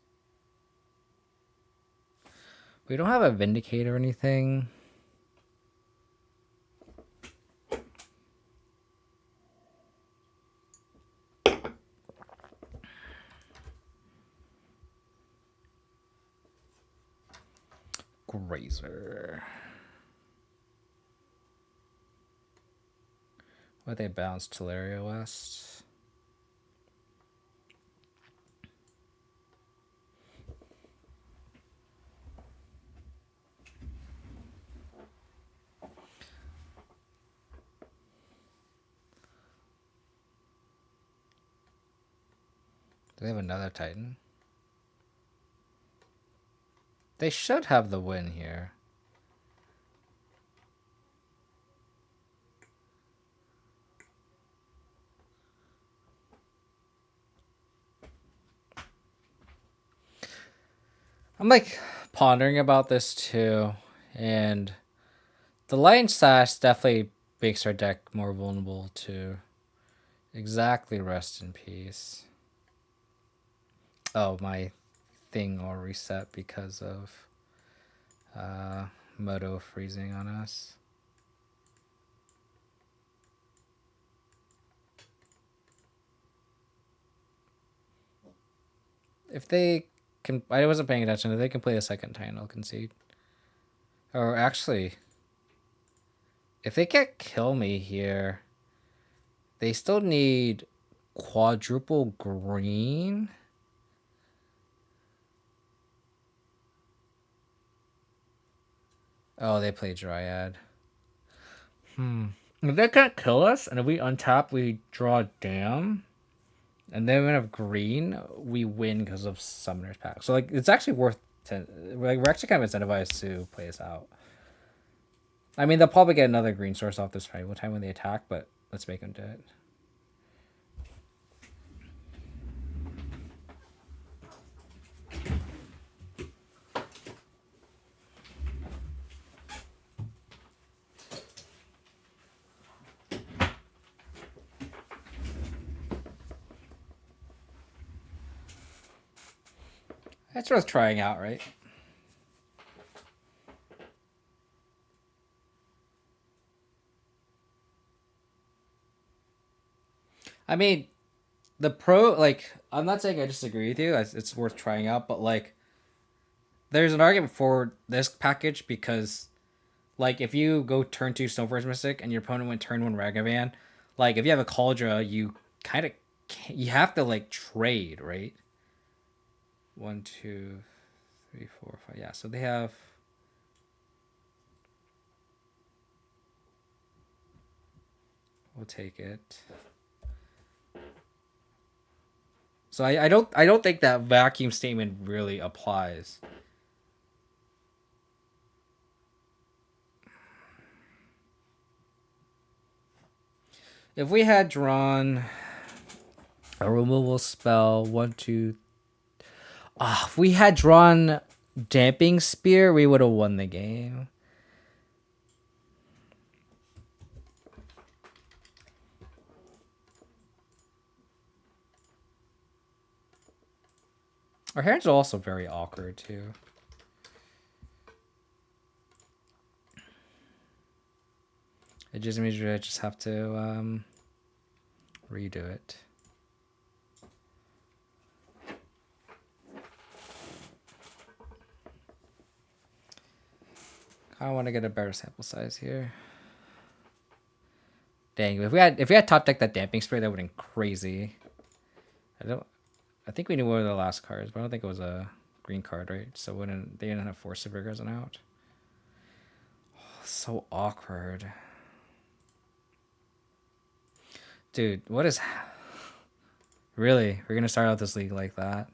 We don't have a Vindicate or anything. Grazer. What they bounced Teleria West. Do they have another Titan? They should have the win here. I'm like pondering about this too, and the Lion Sash definitely makes our deck more vulnerable to exactly rest in peace. Oh, my thing all reset because of Moto freezing on us. If they can, I wasn't paying attention. If they can play a second Titan, I'll concede. Or actually, if they can't kill me here, they still need quadruple green. Oh, they play Dryad. If they can't kill us, and if we untap, we draw Dam, and then we have green, we win because of Summoner's Pact. So like, it's actually worth. Like, we're actually kind of incentivized to play this out. I mean, they'll probably get another green source off this tribal time when they attack, but let's make them do it. That's worth trying out, right? I mean, like, I'm not saying I disagree with you. It's worth trying out, but like, there's an argument for this package because, like, if you go turn 2 Stoneforge Mystic and your opponent went turn 1 Ragavan, like, if you have a Cauldra, you kind of you have to like trade, right? 1, 2, 3, 4, 5. Yeah, so they have. We'll take it. So I don't think that vacuum statement really applies. If we had drawn a removal spell, 1, 2. If we had drawn Damping Spear, we would have won the game. Our hands are also very awkward too. It just means I just have to redo it. I want to get a better sample size here. Dang, if we had top deck that Damping Spray, that would have been crazy. I think we knew what were the last cards, but I don't think it was a green card, right? So they didn't have Force of Rigors on out. Oh, so awkward. Dude, what is... Really? We're gonna start out this league like that?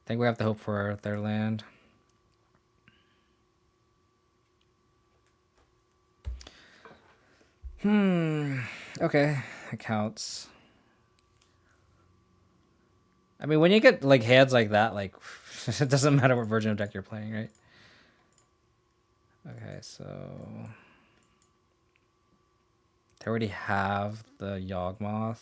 I think we have to hope for their land. Okay, that counts. I mean, when you get like hands like that, like it doesn't matter what version of deck you're playing, right? Okay, so they already have the Yawgmoth.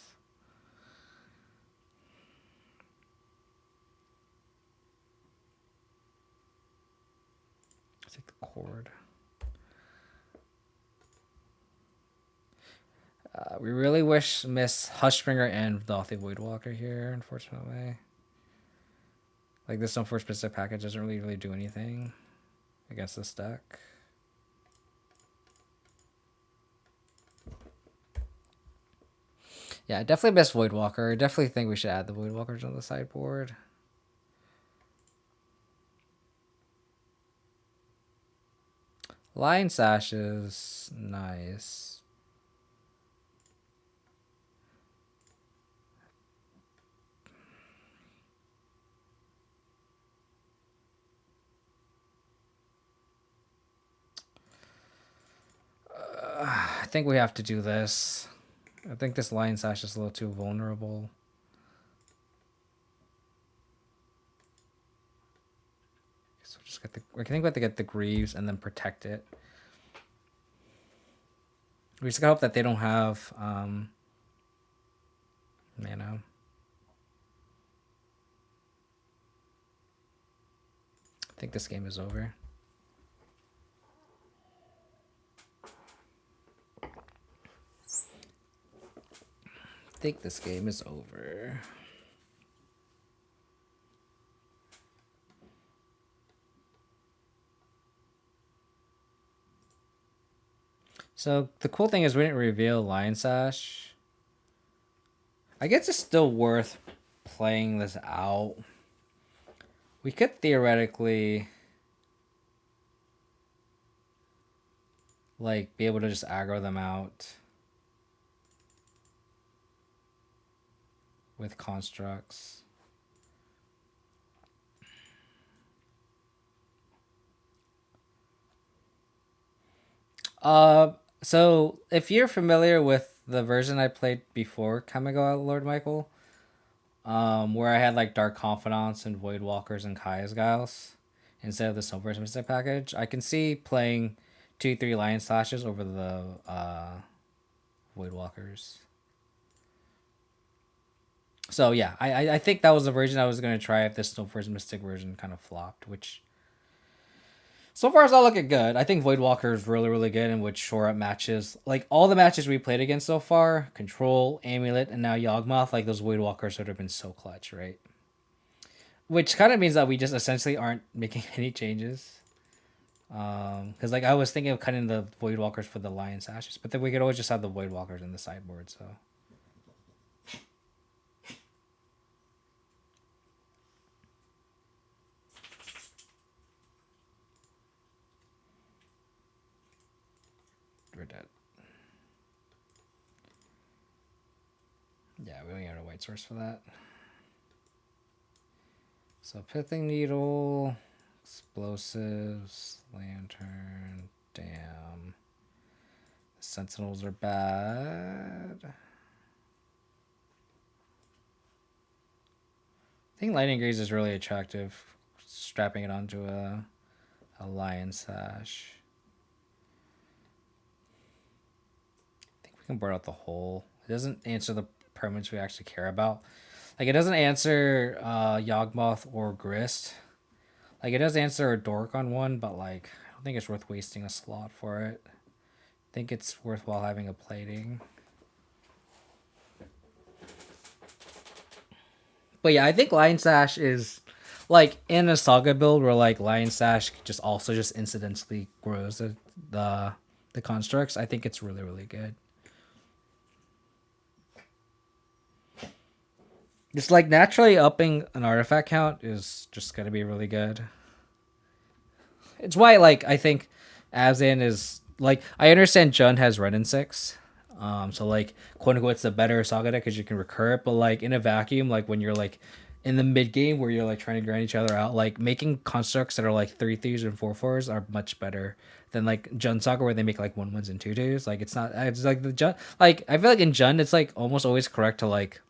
Take the cord. We really miss Hushbringer and Dothy Voidwalker here, unfortunately. Like, this Stoneforge specific package doesn't really do anything against this deck. Yeah, I definitely miss Voidwalker. I definitely think we should add the Voidwalkers on the sideboard. Lion Sash is nice. I think we have to do this. I think this Lion Sash is a little too vulnerable. So just get the. I think we have to get the Greaves and then protect it. We just gotta hope that they don't have mana. I think this game is over. I think this game is over. So the cool thing is we didn't reveal Lion Sash. I guess it's still worth playing this out. We could theoretically like be able to just aggro them out with constructs. So if you're familiar with the version I played before Kamigawa Lord Michael, where I had like Dark Confidants and Void Walkers and Kaya's Giles instead of the Stoneblade Mystic package, I can see playing 2-3 Lion Slashes over the Void Walkers. So yeah, I think that was the version I was gonna try if this Stoneforge Mystic version kind of flopped, which so far it's all looking good. I think Voidwalker is really, really good and would shore up matches. Like all the matches we played against so far, Control, Amulet, and now Yawgmoth, like those Voidwalkers would have been so clutch, right? Which kind of means that we just essentially aren't making any changes. Because like I was thinking of cutting the Voidwalkers for the Lion Sashes, but then we could always just have the Voidwalkers in the sideboard, so. We're dead. Yeah, we only have a white source for that. So Pithing Needle, Explosives, Lantern, Damn. Sentinels are bad. I think Lightning Graze is really attractive. Strapping it onto a Lion Sash. I think we can burn out the hole. It doesn't answer the permanents we actually care about. Like, it doesn't answer Yawgmoth or Grist. Like, it does answer a Dork on one, but, like, I don't think it's worth wasting a slot for it. I think it's worthwhile having a plating. But yeah, I think Lion Sash is, like, in a Saga build where, like, Lion Sash just also just incidentally grows the constructs. I think it's really, really good. Just like naturally upping an artifact count is just gonna be really good. It's why like I think Abzan is like I understand Jund has Red and 6. So like quote unquote it's a better saga deck because you can recur it, but like in a vacuum, like when you're like in the mid game where you're like trying to grind each other out, like making constructs that are like 3/3s and 4/4s are much better than like Jund Saga where they make like 1/1s and 2/2s. Like it's like the Jund like I feel like in Jund it's like almost always correct to like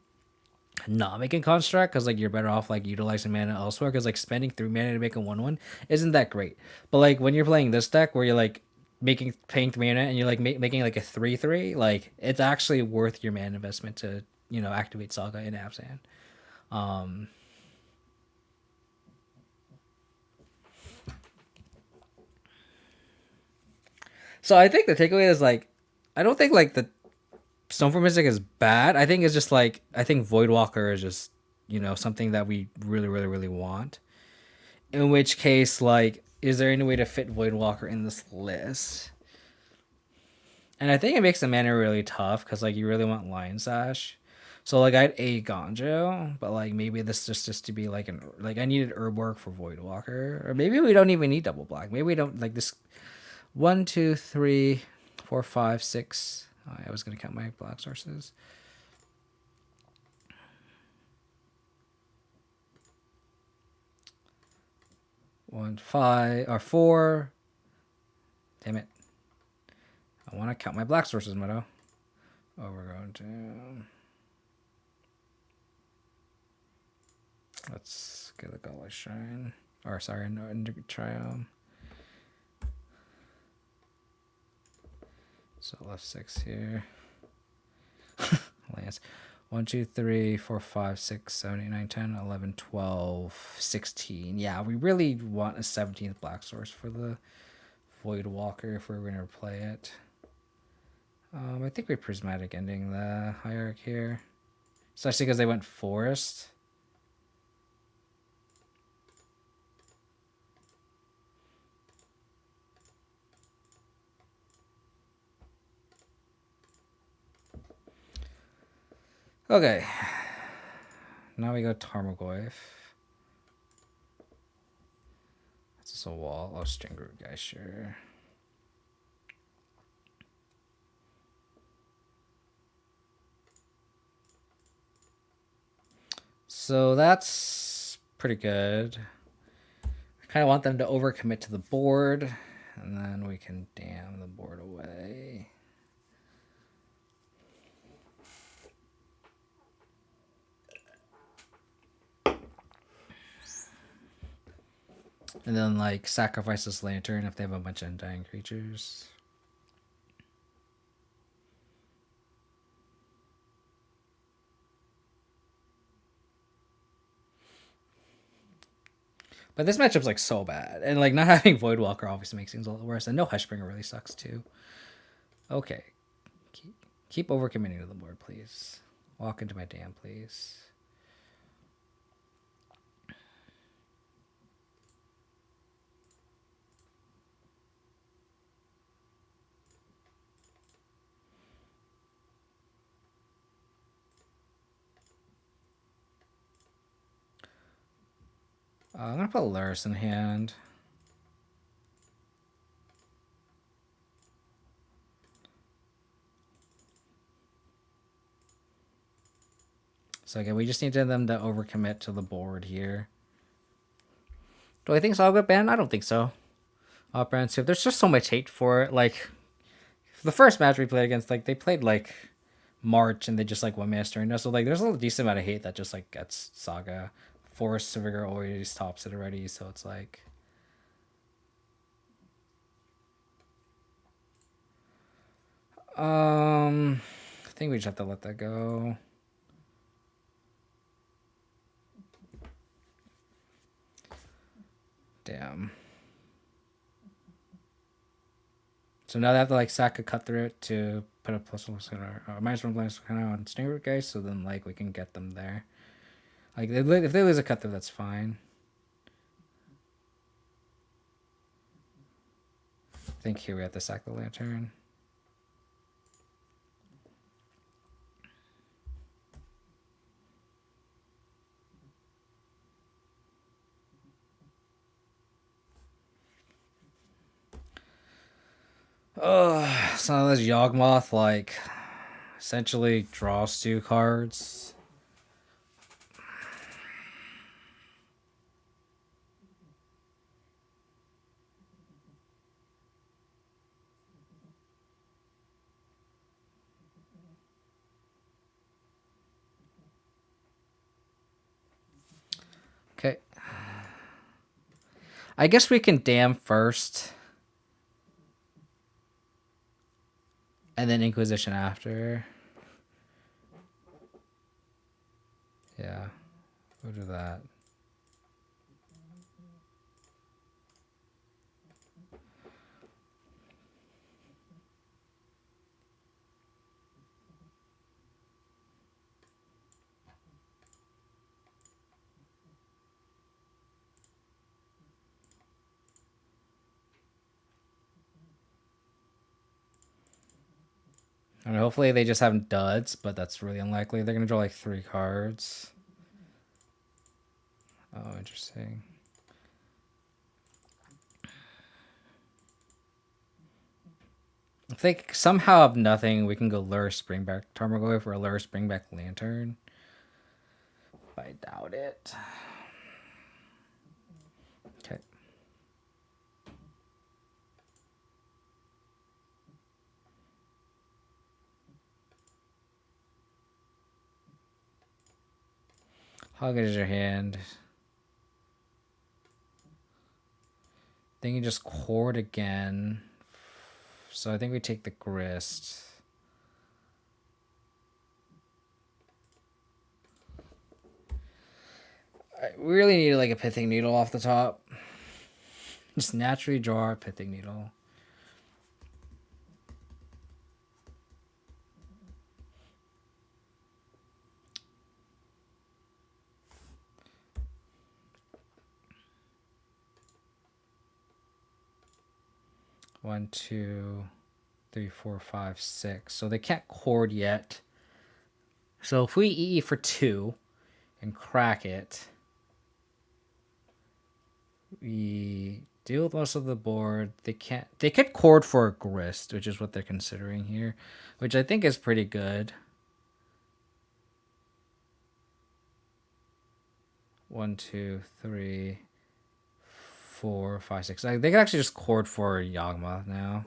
not making construct because like you're better off like utilizing mana elsewhere because like spending 3 mana to make a 1/1 isn't that great. But like when you're playing this deck where you're like paying 3 mana and you're like making like a 3/3, like it's actually worth your mana investment to activate Saga in Abzan. So I think the takeaway is like I don't think like the Stoneform Mystic is bad. I think it's just like I think Voidwalker is just something that we really really really want. In which case, like, is there any way to fit Voidwalker in this list? And I think it makes the mana really tough because like you really want Lion Sash. So like I had a Gonjo, but like maybe this just to be like I needed Herb Work for Voidwalker, or maybe we don't even need double black. Maybe we don't like this. 1, 2, 3, 4, 5, 6. I was gonna count my black sources. 1, 5 or 4. Damn it! I want to count my black sources, Meadow. Oh, we're going to. Let's get a Godlike Shrine. Or sorry, no, Triumph. So left 6 here. Lance. 1, 2, 3, 4, 5, 6, 7, 8, 9, 10, 11, 12, 16. Yeah, we really want a 17th black source for the Void Walker if we're going to play it. I think we Prismatic Ending the Hierarch here. Especially because they went Forest. Okay. Now we go Tarmogoyf. That's just a wall. Oh, String Root guy, sure. So that's pretty good. I kind of want them to overcommit to the board, and then we can dam the board away. And then, like, sacrifice this Lantern if they have a bunch of Undying creatures. But this matchup's, like, so bad. And, like, not having Voidwalker obviously makes things a little worse. And no Hushbringer really sucks, too. Okay. Keep overcommitting to the board, please. Walk into my dam, please. I'm going to put Luris in hand. So again, we just need them to overcommit to the board here. Do I think it's all good ban? I don't think so. Brand Soup. There's just so much hate for it. Like, the first match we played against, like, they played, like, March and they just, like, one master. And so, like, there's a decent amount of hate that just, like, gets Saga. Forest Sevigor always tops it already, so it's like... I think we just have to let that go. Damn. So now they have to, like, sack a Cutthroat to put a -1 plus kind of on Stingroot guys, so then, like, we can get them there. Like, if they lose a Cutthroat, that's fine. I think here we have to sack the Lantern. So this Yawgmoth, like, essentially draws 2 cards. Okay. I guess we can dam first. And then Inquisition after. Yeah. We'll do that. I mean, hopefully they just have duds, but that's really unlikely. They're going to draw like 3 cards. Oh, interesting. If they somehow have nothing, we can go Lure Springback Tarmogoyf or Lure Springback Lantern. I doubt it. Okay. How good is your hand? Then you just Chord again. So I think we take the Grist. We really need like a Pithing Needle off the top. Just naturally draw a Pithing Needle. One, two, three, four, five, six. So they can't Chord yet. So if we EE for 2 and crack it, we deal with most of the board. They can't. They could Chord for a Grist, which is what they're considering here, which I think is pretty good. 1, 2, 3, 4, 5, 6. They can actually just Chord for Yawgmoth now.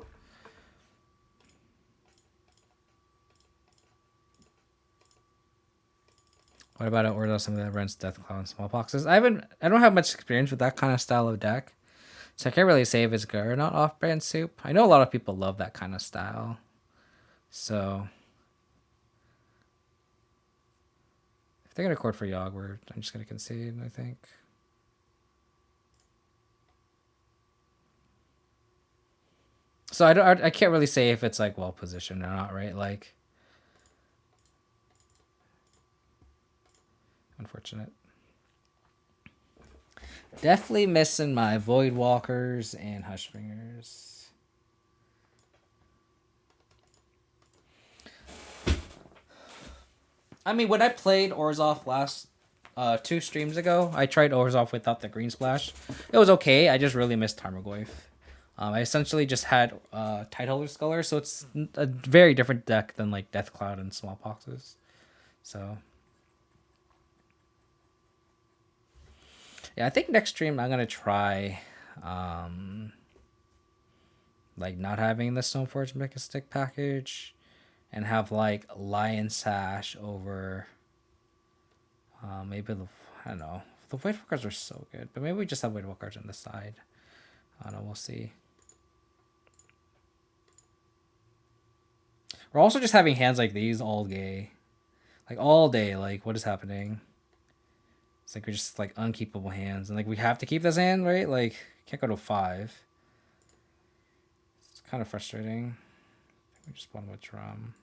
What about it? Or some of that runs Death Cloud and Smallpoxes? I don't have much experience with that kind of style of deck, so I can't really say if it's good or not. Off-brand soup. I know a lot of people love that kind of style, so if they're gonna Chord for Yawgmoth, I'm just gonna concede. I think. So I can't really say if it's like well positioned or not, right? Like, unfortunate. Definitely missing my Voidwalkers and Hushbringers. I mean, when I played Orzhov last 2 streams ago, I tried Orzhov without the green splash. It was okay. I just really missed Tarmogoyf. I essentially just had Tideholder Sculler, so it's a very different deck than like Death Cloud and Smallpoxes. So yeah, I think next stream I'm gonna try like not having the Stoneforge Mecha Stick package and have like Lion Sash over maybe the I don't know. The Void Walkers are so good, but maybe we just have Void Walkers on the side. I don't know, we'll see. We're also just having hands like these all day. Like all day, like what is happening? It's like we're just like unkeepable hands. And like we have to keep this hand, right? Like can't go to 5. It's kind of frustrating. We just one with drum.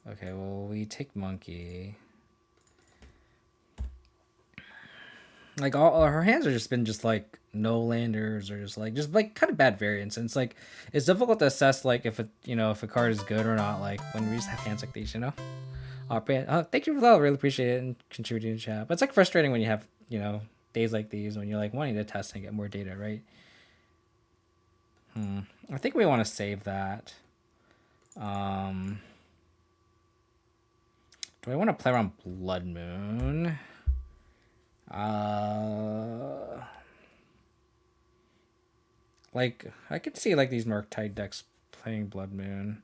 Okay, well we take monkey. Like all her hands are just been just like no landers or just like kind of bad variants, and it's like it's difficult to assess like if it if a card is good or not like when we just have hands like these, thank you for that. I really appreciate it and contributing to chat. But it's like frustrating when you have days like these when you're like wanting to test and get more data, right? I think we want to save that. Do I want to play around Blood Moon? Like I could see like these Murktide decks playing Blood Moon.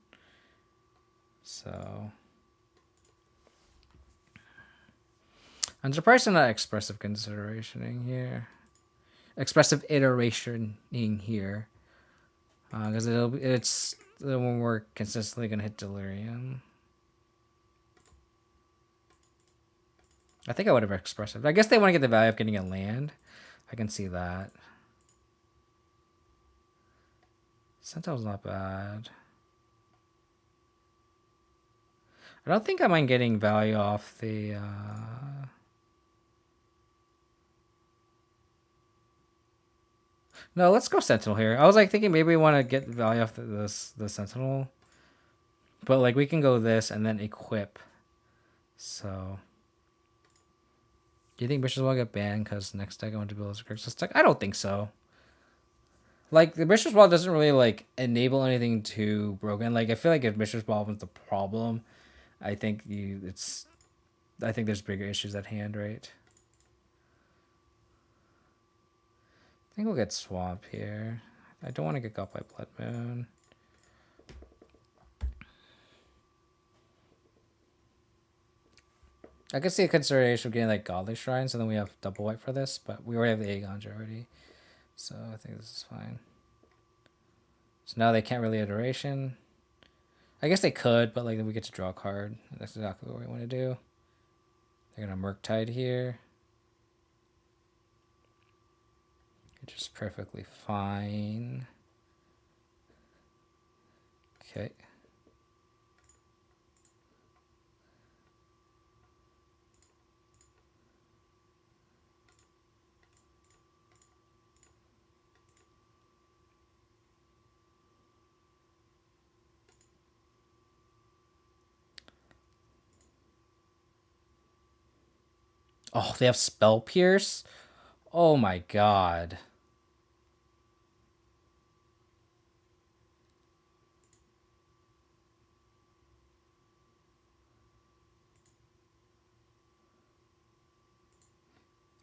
So I'm surprised I'm not expressive considerationing here. Expressive iterationing here. Because it's when we're consistently gonna hit Delirium. I think I would have expressive. I guess they want to get the value of getting a land. I can see that. Sentinel's not bad. I don't think I mind getting value off the No, let's go Sentinel here. I was like thinking maybe we want to get value off the Sentinel. But like we can go this and then equip. So do you think Bishop's Wall get banned because next deck I want to build a Grixis deck? I don't think so. Like the Bishop's Wall doesn't really like enable anything too broken. Like I feel like if Bishop's Wall was the problem, I think I think there's bigger issues at hand, right? I think we'll get Swamp here. I don't want to get got by Blood Moon. I could see a consideration of getting like Godly Shrine, so then we have double white for this, but we already have the Aegonja already. So I think this is fine. So now they can't really Iteration. I guess they could, but like then we get to draw a card. That's exactly what we want to do. They're gonna Murktide here. Which is perfectly fine. Okay. Oh, they have Spell Pierce? Oh my god.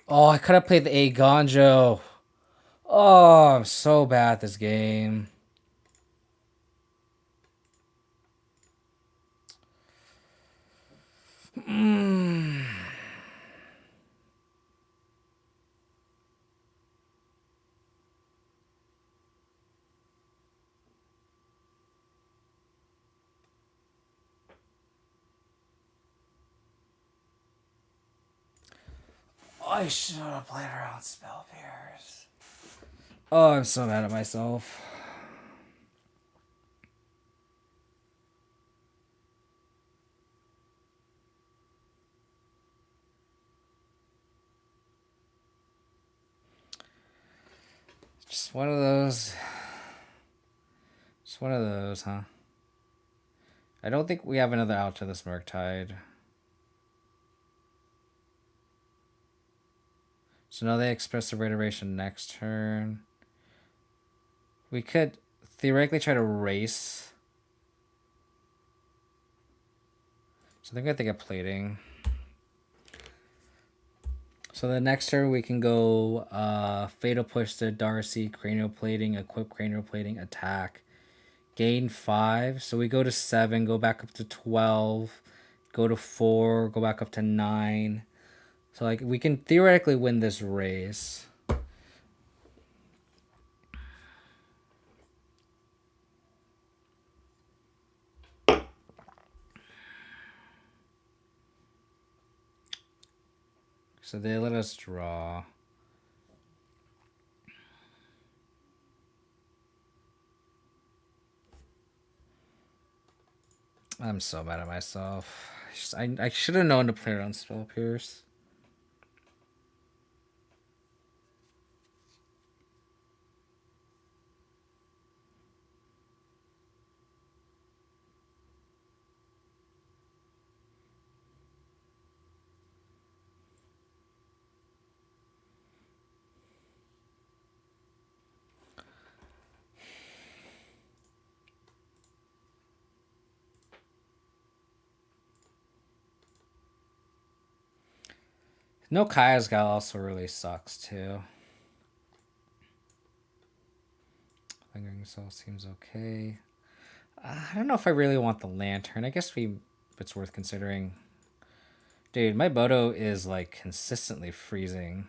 Oh, I could have played the Aegonjo. Oh, I'm so bad at this game. I should have played around Spell Pierce. Oh, I'm so mad at myself. Just one of those. Just one of those, huh? I don't think we have another out to this Murktide. So now they express the iteration next turn. We could theoretically try to race. So I think I think of plating. So the next turn we can go Fatal Push to Darcy, Cranial Plating, Equip Cranial Plating, Attack. Gain 5. So we go to 7, go back up to 12, go to 4, go back up to 9. So like we can theoretically win this race. So they let us draw. I'm so mad at myself. I should have known to play around Spell Pierce. No, Kaya's Gal also really sucks too. Lingering Soul seems okay. I don't know if I really want the Lantern. I guess it's worth considering. Dude, my Bodo is like consistently freezing.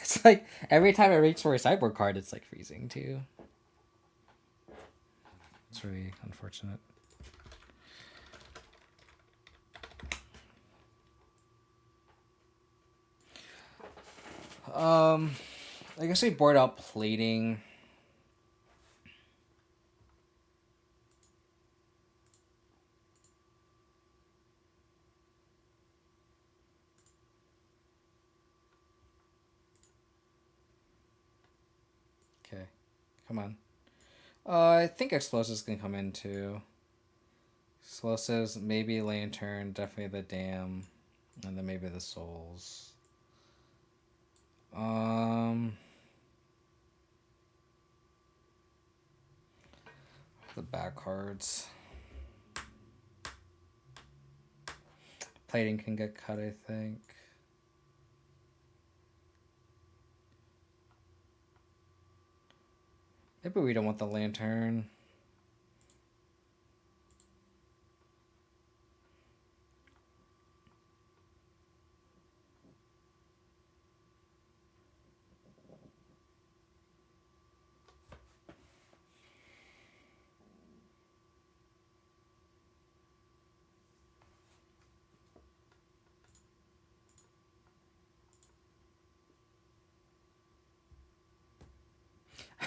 It's like every time I reach for a sideboard card, it's like freezing too. It's really unfortunate. I guess we board out plating. Come on. I think explosives can come in too. Explosives, maybe lantern, definitely the dam, and then maybe the souls. The back cards. Plating can get cut, I think. Maybe we don't want the lantern.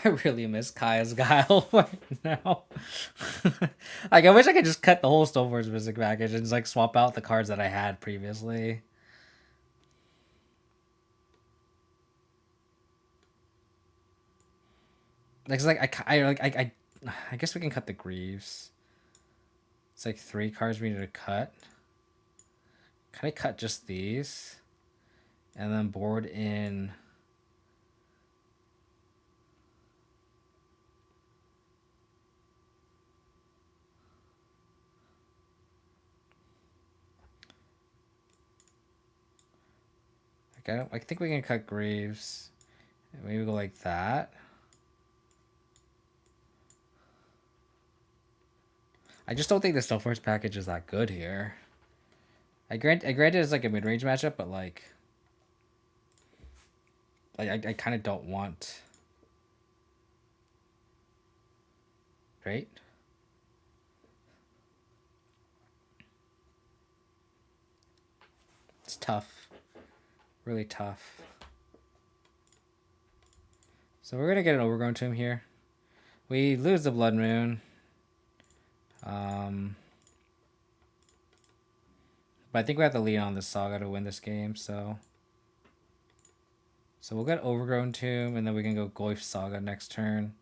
I really miss Kaya's Guile right now. Like, I wish I could just cut the whole Stoneforge Mystic package and just, like, swap out the cards that I had previously. I guess we can cut the Greaves. It's like 3 cards we need to cut. Can I cut just these? And then board in... I think we can cut Greaves. Maybe go like that. I just don't think the Stoneforge package is that good here. I grant it's like a mid-range matchup, but like I kind of don't want. Right? It's tough. Really tough. So we're gonna get an Overgrown Tomb here. We lose the Blood Moon. But I think we have to lean on this Saga to win this game, so we'll get Overgrown Tomb, and then we can go Goyf Saga next turn.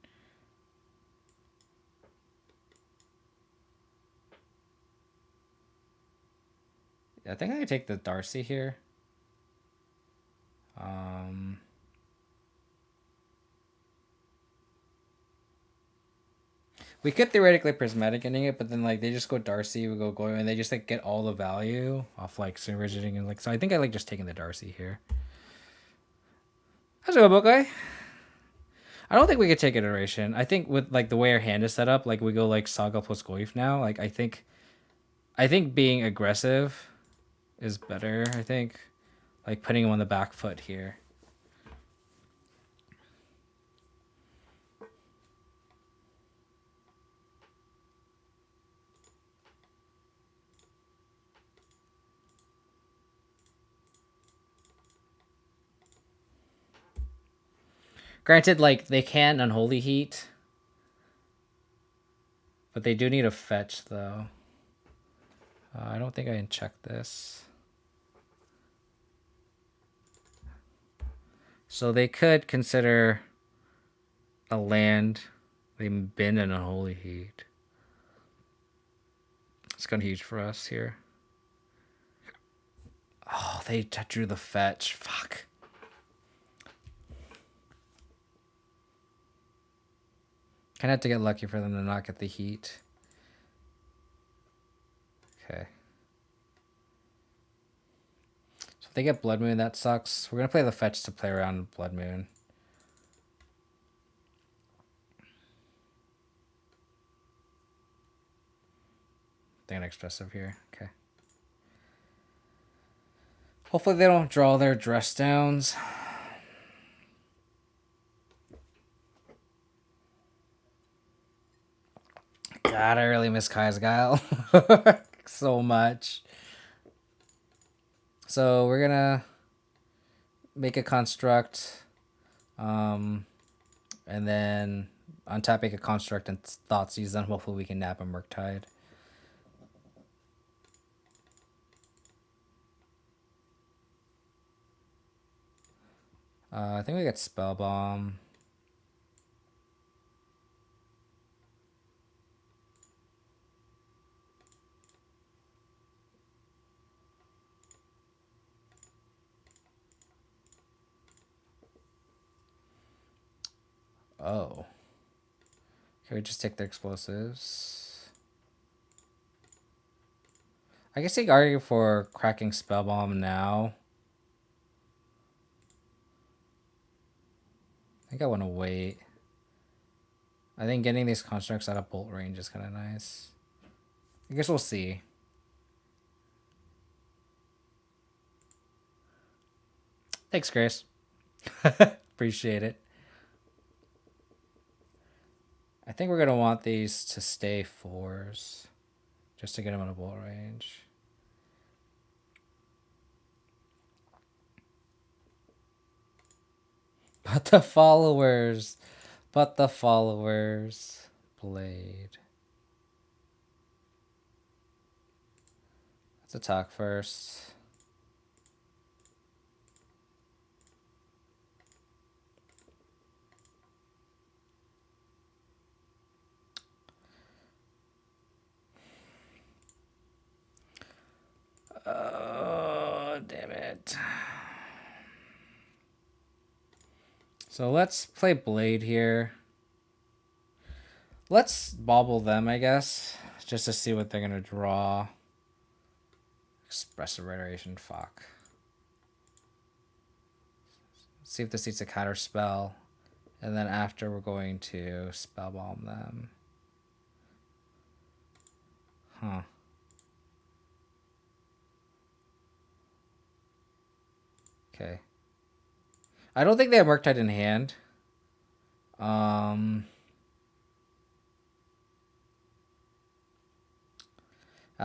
I think I can take the Darcy here. We could theoretically Prismatic ending it, but then like they just go Darcy, we go Goyf, and they just like get all the value off like Synchronicity and like, so I think I like just taking the Darcy here. How's it going, Bokai? I don't think we could take iteration. I think with like the way our hand is set up, like we go like Saga plus Goyf now. Like I think being aggressive is better. I think like putting him on the back foot here. Granted, like they can Unholy Heat, but they do need a fetch though. I don't think I can check this. So they could consider a land. They bin an Unholy Heat. It's kind of huge for us here. Oh, they drew the fetch. Fuck. Kind of have to get lucky for them to not get the heat. Okay. So if they get Blood Moon, that sucks. We're going to play the fetch to play around Blood Moon. They're going to expressive here. Okay. Hopefully they don't draw their dress downs. God, I really miss Kai's Guile so much. So we're gonna make a construct, and then untap, make a construct, and Thoughtseize. Then hopefully we can nap a Murktide. I think we got Spell Bomb. Oh. Can we just take the explosives? I guess you could argue for cracking Spell Bomb now. I think I want to wait. I think getting these constructs out of bolt range is kind of nice. I guess we'll see. Thanks, Chris. Appreciate it. I think we're going to want these to stay 4s. Just to get them out of bolt range. But the followers. Blade. Let's attack first. Oh, damn it. So let's play Blade here. Let's bobble them, I guess. Just to see what they're going to draw. Expressive Reiteration, fuck. See if this needs a counter spell. And then after we're going to Spellbomb them. Huh. Okay. I don't think they have Murktide in hand. I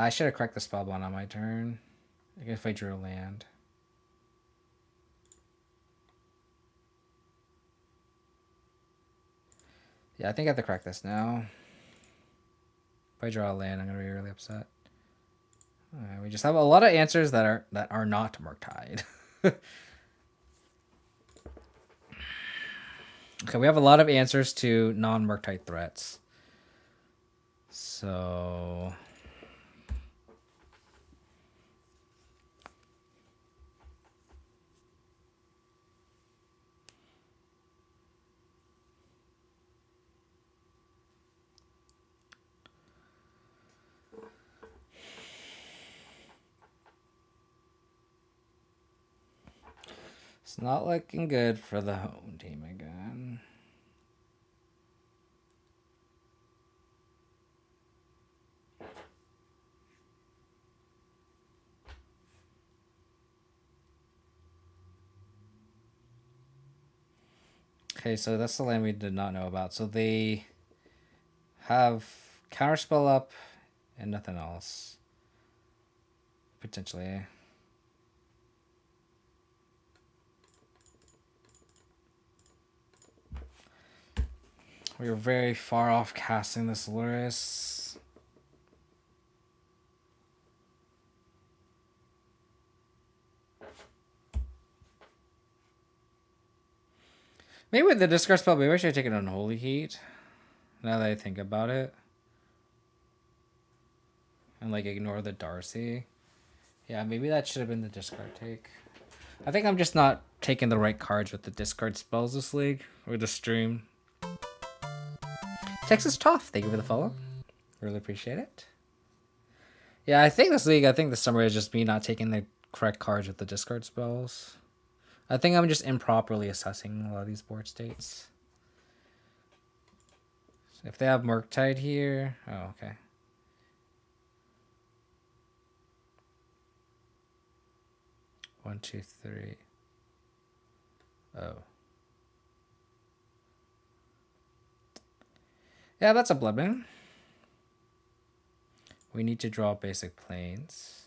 should have cracked the Spellbomb on my turn. I guess if I drew a land. Yeah, I think I have to crack this now. If I draw a land, I'm gonna be really upset. We just have a lot of answers that are not Murktide. Okay, we have a lot of answers to non-Murktide threats. So it's not looking good for the home team again. Okay, so that's the land we did not know about. So they have Counterspell up and nothing else. Potentially. We were very far off casting this Luris. Maybe with the discard spell, maybe I should have taken Unholy Heat. Now that I think about it. And like ignore the Darcy. Yeah, maybe that should have been the discard take. I think I'm just not taking the right cards with the discard spells this league. Or the stream. Texas Tough, thank you for the follow. Really appreciate it. Yeah, I think this league, the summary is just me not taking the correct cards with the discard spells. I think I'm just improperly assessing a lot of these board states. So if they have Murktide here... Oh, okay. One, two, three. Oh. Yeah, that's a blood moon. We need to draw basic planes.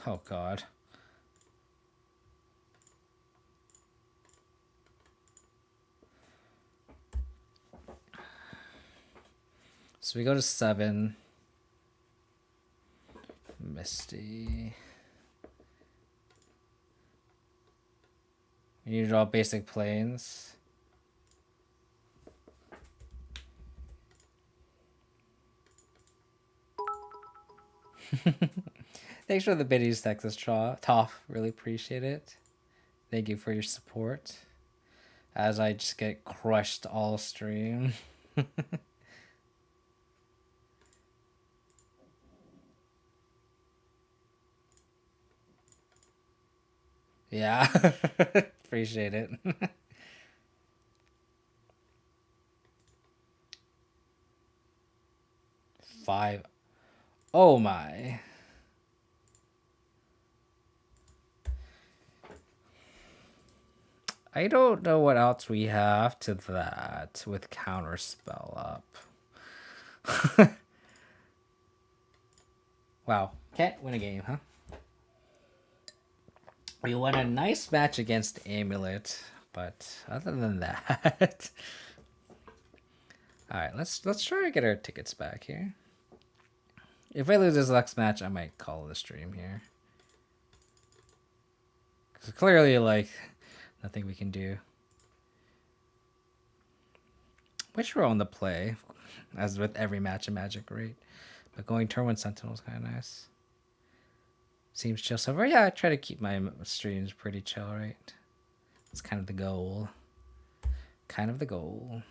Oh, God. So we go to 7. Misty. You draw basic planes. Thanks for the biddies, Texas Toff. Really appreciate it. Thank you for your support. As I just get crushed all stream. Yeah. Appreciate it. 5. Oh my. I don't know what else we have to that with counterspell up. Wow. Can't win a game, huh? We won a nice match against Amulet, but other than that. Alright, let's try to get our tickets back here. If I lose this next match, I might call the stream here. Because clearly, like, nothing we can do. Which we're on the play, as with every match of Magic, right? But going turn 1 Sentinel is kind of nice. Seems chill so far. Yeah, I try to keep my streams pretty chill, right? It's kind of the goal. Kind of the goal.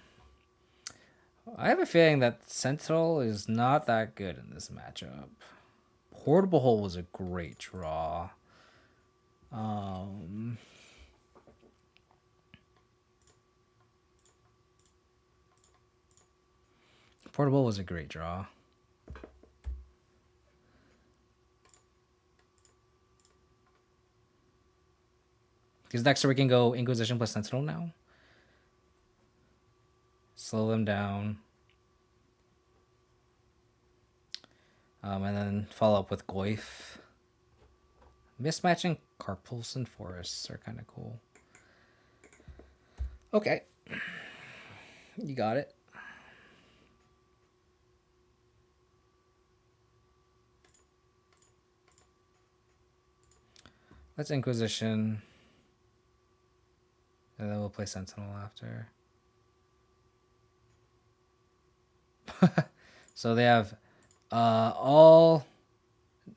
I have a feeling that Sentinel is not that good in this matchup. Portable Hole was a great draw. Portable was a great draw. Because next turn we can go Inquisition plus Sentinel now. Slow them down. And then follow up with Goyf. Mismatching Carpals and Forests are kind of cool. Okay. You got it. Let's Inquisition. And then we'll play Sentinel after. So they have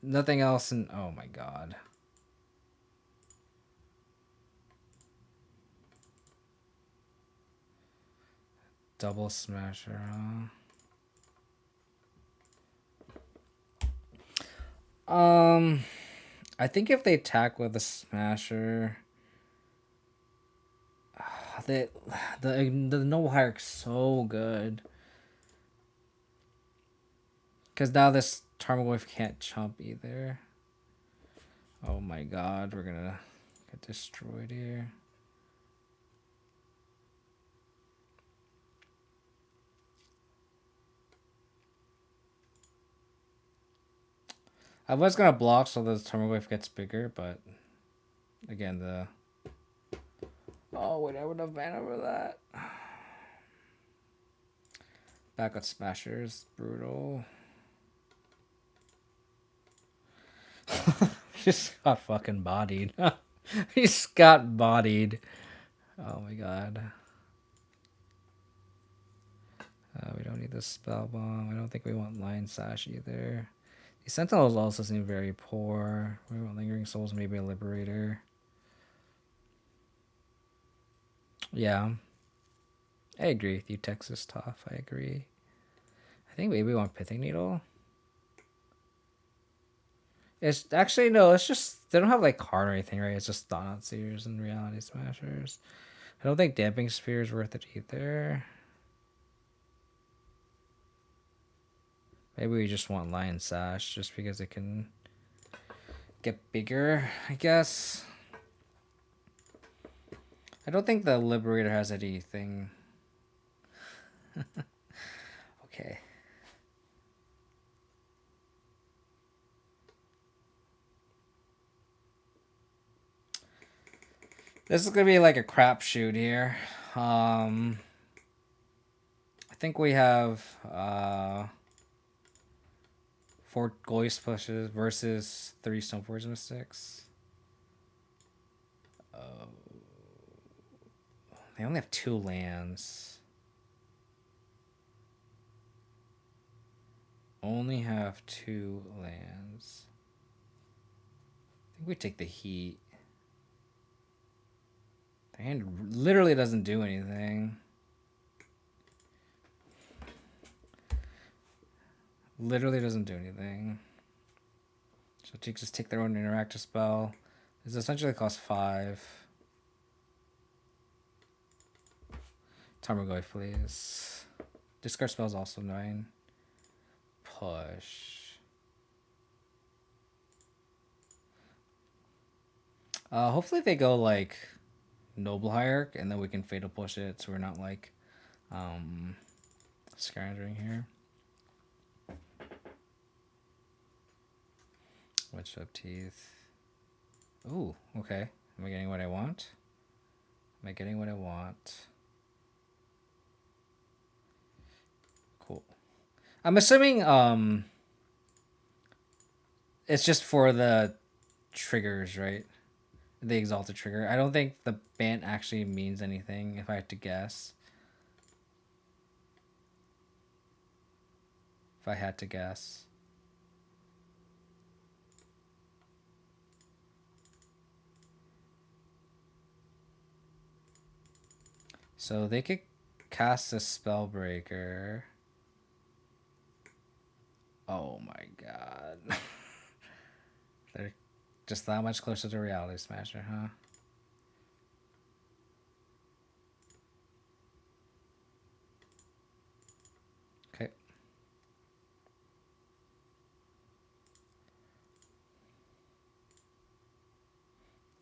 nothing else, and oh my god. Double Smasher, huh? I think if they attack with a Smasher, the Noble Hierarch's so good. Because now this Tarmogoyf can't chump either. Oh my god, we're gonna get destroyed here. I was gonna block so the Tarmogoyf gets bigger, but again, oh wait, I would have banned over that. Back with Smashers, brutal. Just got fucking bodied. He's got bodied. Oh my god. We don't need the Spell Bomb. I don't think we want Lion Sash either. The Sentinels also seem very poor. We want Lingering Souls, maybe a Liberator. Yeah. I agree with you, Texas Toff. I agree. I think maybe we want Pithing Needle. It's actually, no, it's just, they don't have like card or anything, right? It's just Thought Seers and Reality Smashers. I don't think Damping Sphere is worth it either. Maybe we just want Lion Sash just because it can get bigger, I guess. I don't think the Liberator has anything. Okay. This is gonna be like a crapshoot here. I think we have 4 Ghost pushes versus 3 Stoneforge Mystics. They only have 2 lands. Only have 2 lands. I think we take the heat. The hand literally doesn't do anything. Literally doesn't do anything. So they just take their own interactive spell. This essentially costs 5. Tarmogoyf, please. Discard spells also 9. Push. Hopefully they go like Noble Hierarch, and then we can fatal push it, so we're not like scrounging here. Wedged up teeth. Ooh, okay. Am I getting what I want? Am I getting what I want? Cool. I'm assuming it's just for the triggers, right? The exalted trigger. I don't think the bant actually means anything, if I had to guess. If I had to guess. So they could cast a Spellbreaker. Oh my god. They're just that much closer to Reality Smasher, huh? Okay.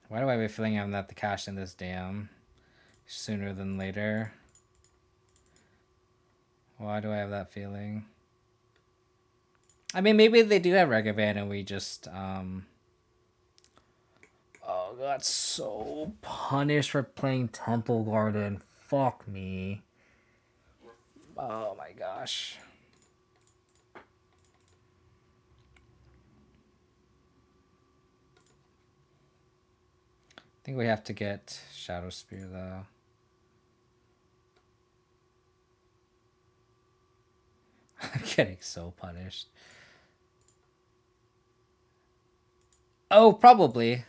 Why do I have a feeling I'm not to cash in this dam sooner than later? Why do I have that feeling? I mean, maybe they do have Regavan and we just oh, got so punished for playing Temple Garden. Fuck me. Oh my gosh. I think we have to get Shadow Spear though. I'm getting so punished. Oh, probably.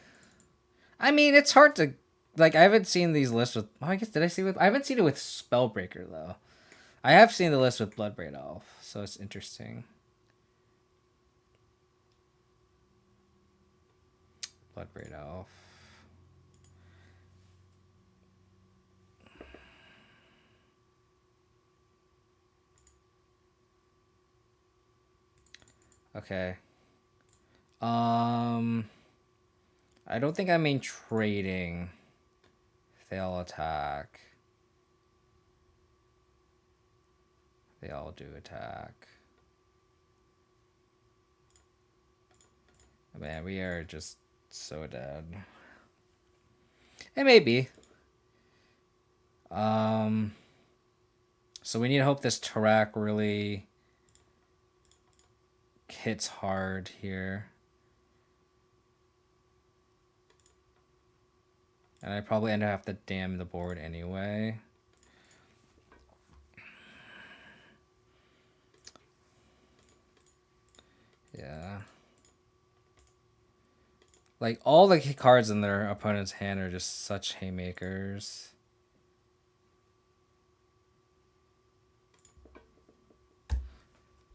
I mean, it's hard to like. I haven't seen these lists with. Oh, I guess did I see with? I haven't seen it with Spellbreaker though. I have seen the list with Bloodbraid Elf, so it's interesting. Bloodbraid Elf. Okay. I don't think I mean trading. They'll attack. They all do attack. Man, we are just so dead. It may be. So we need to hope this Tarak really hits hard here. And I probably end up have to dam the board anyway. Yeah. Like, all the cards in their opponent's hand are just such haymakers.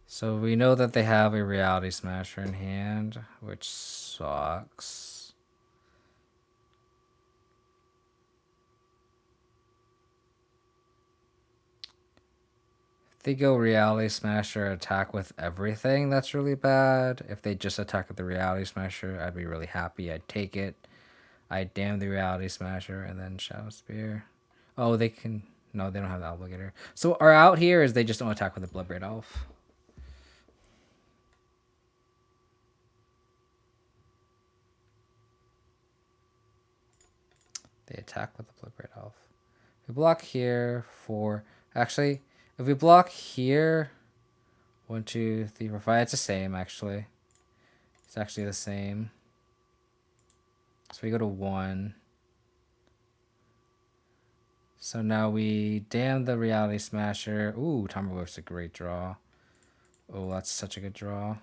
So we know that they have a Reality Smasher in hand, which sucks. If they go Reality Smasher, attack with everything, that's really bad. If they just attack with the Reality Smasher, I'd be really happy. I'd take it. I'd dam the Reality Smasher and then Shadow Spear. Oh, they can... No, they don't have the Obligator. So our out here is they just don't attack with the Bloodbraid Elf. They attack with the Bloodbraid Elf. If we block here for... Actually, if we block here, 1, 2, 3, 4, 5. It's the same, actually. It's actually the same. So we go to 1. So now we damn the Reality Smasher. Ooh, Tarmogoyf's a great draw. Oh, that's such a good draw.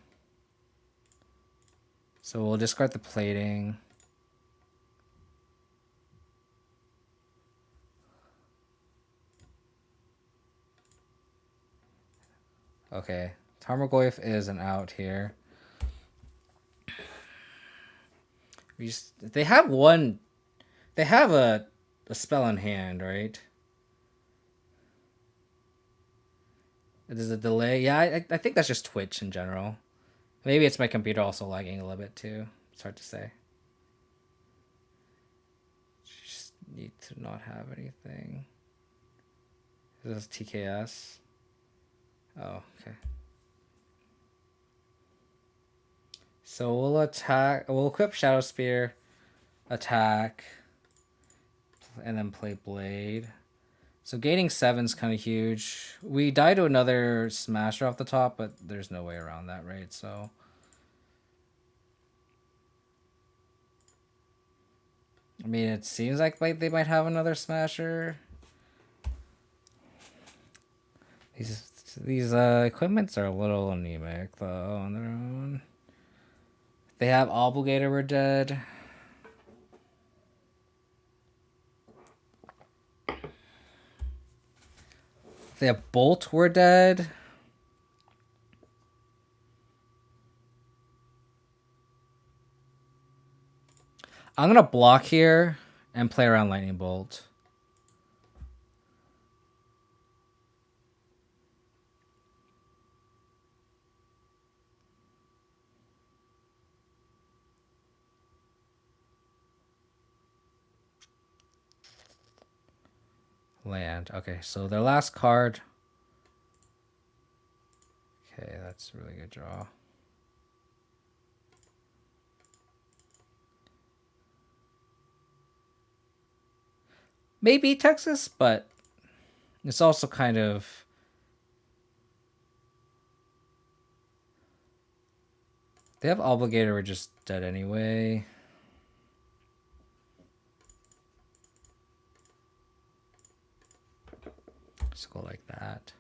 So we'll discard the plating. Okay, Tarmogoyf is an out here. They have one. They have a spell in hand, right? There's a delay. Yeah, I think that's just Twitch in general. Maybe it's my computer also lagging a little bit too. It's hard to say. Just need to not have anything. This is TKS. Oh, okay. So we'll attack. We'll equip Shadow Spear, attack, and then play Blade. So gaining 7's kind of huge. We die to another Smasher off the top, but there's no way around that, right? So I mean, it seems like they might have another Smasher. These equipments are a little anemic though on their own. They have Obligator, we're dead. They have Bolt, we're dead. I'm gonna block here and play around Lightning Bolt. Land. Okay, so their last card. Okay, that's a really good draw. Maybe Texas, but it's also kind of... They have Obligator, we're just dead anyway. Just go like that.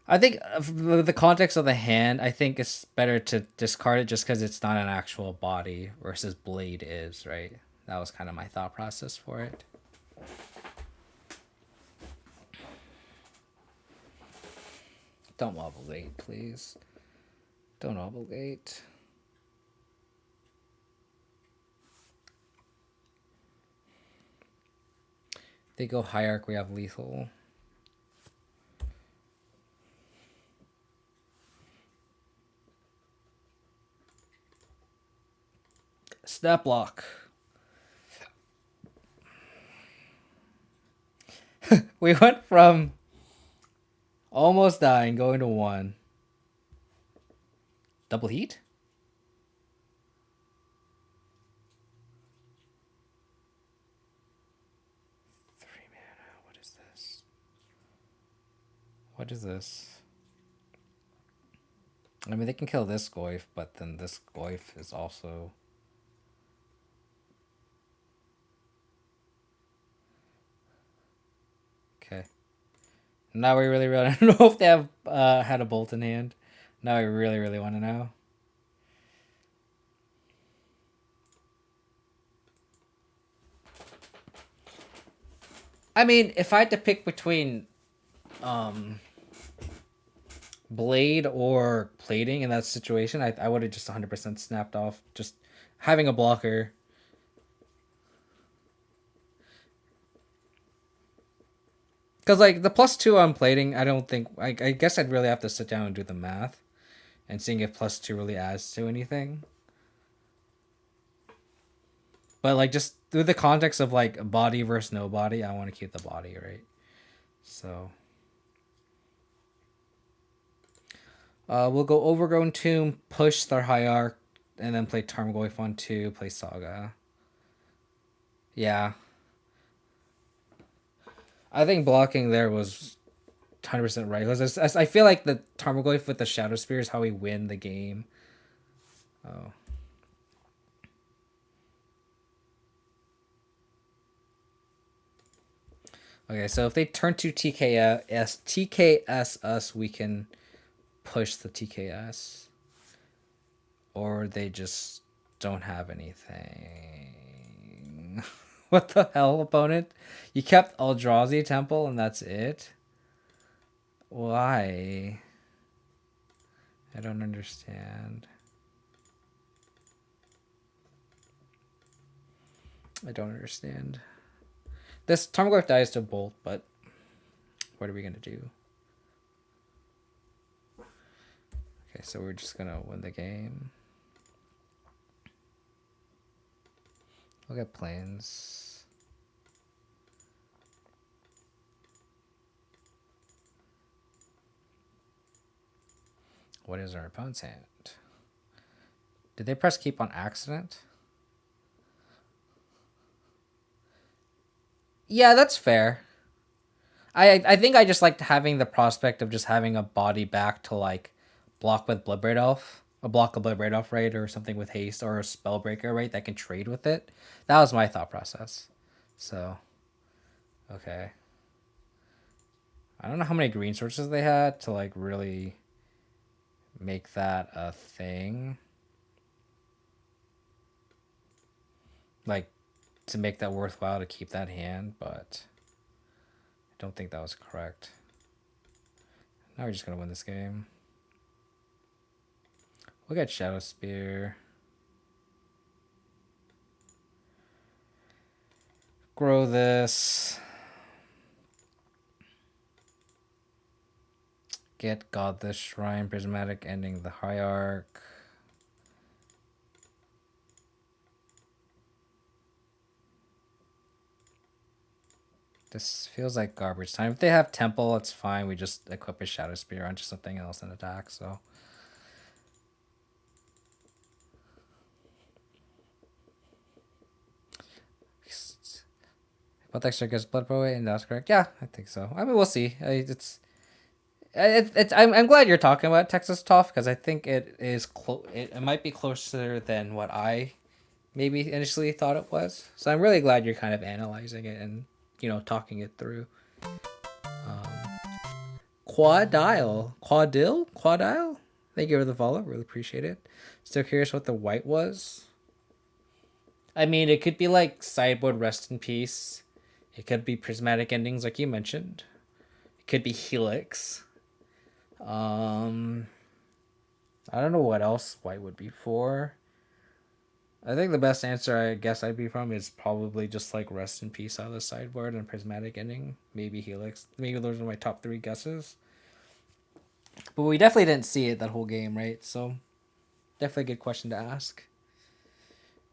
I think the context of the hand, I think it's better to discard it just because it's not an actual body versus Blade is, right? That was kind of my thought process for it. Don't obligate, please. Don't obligate. They go Hierarch, we have lethal. Snap block. We went from almost dying going to 1. Double heat? What is this? I mean, they can kill this Goyf, but then this Goyf is also... Okay. Now we really I don't know if they have had a Bolt in hand. Now I really want to know. I mean, if I had to pick between Blade or plating in that situation, I would have just 100% snapped off just having a blocker. Because, like, the +2 on plating, I don't think... I guess I'd really have to sit down and do the math and seeing if +2 really adds to anything. But, like, just through the context of, like, body versus no body, I want to keep the body, right? So... we'll go Overgrown Tomb, push Star Hierarch, and then play Tarmogoyf on 2, play Saga. Yeah. I think blocking there was 100% right. Because I feel like the Tarmogoyf with the Shadow Spear is how we win the game. Oh. Okay, so if they turn to TKS us, we can push the TKS. Or they just don't have anything. What the hell, opponent? You kept Eldrazi Temple and that's it? Why? I don't understand. I don't understand. This Tarmogoyf dies to Bolt, but what are we gonna do? Okay, so we're just gonna win the game. Look at planes. What is our opponent's hand? Did they press keep on accident? Yeah, that's fair. I think I just liked having the prospect of just having a body back to like block with Bloodbraid Elf, a block of Bloodbraid Elf, right, or something with haste or a Spellbreaker, right, that can trade with it. That was my thought process. So, okay. I don't know how many green sources they had to like really make that a thing. Like to make that worthwhile to keep that hand, but I don't think that was correct. Now we're just gonna win this game. We'll get Shadow Spear. Grow this. Get Godless Shrine, Prismatic Ending the Hierarch. This feels like garbage time. If they have Temple, it's fine. We just equip a Shadow Spear onto something else and attack, so. Both extra gets Blood Poet, and that's correct. Yeah, I think so. I mean, we'll see. I'm glad you're talking about Texas Tough because I think it is it might be closer than what I maybe initially thought it was. So I'm really glad you're kind of analyzing it and talking it through. Quadile. Thank you for the follow. Really appreciate it. Still curious what the white was. I mean, it could be like sideboard Rest in Peace. It could be Prismatic Endings, like you mentioned. It could be Helix. I don't know what else white would be for. I think the best answer I guess I'd be from is probably just like Rest in Peace out of the sideboard and Prismatic Ending. Maybe Helix. Maybe those are my top 3 guesses. But we definitely didn't see it that whole game, right? So definitely a good question to ask.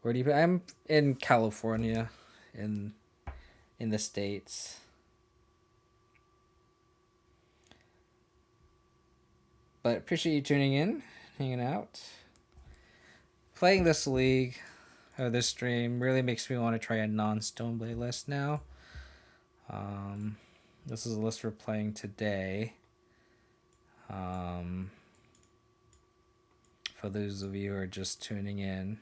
Where do you? I'm in California, in the States. But appreciate you tuning in, hanging out. Playing this league, or this stream, really makes me want to try a non-Stoneblade list now. This is a list we're playing today. For those of you who are just tuning in.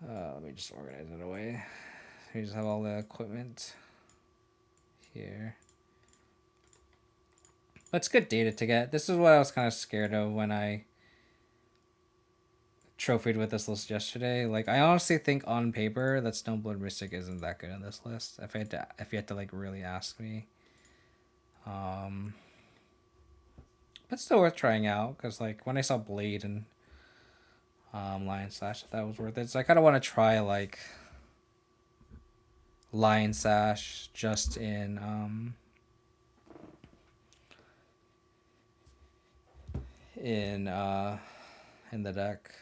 Let me just organize it away. We just have all the equipment here. But it's good data to get. This is what I was kind of scared of when I trophied with this list yesterday. Like, I honestly think on paper that Stoneblade Mystic isn't that good in this list. If you had to like really ask me. But still worth trying out because like when I saw Blade and Lion Slash, that was worth it. So I kind of want to try like Lion Sash just in the deck.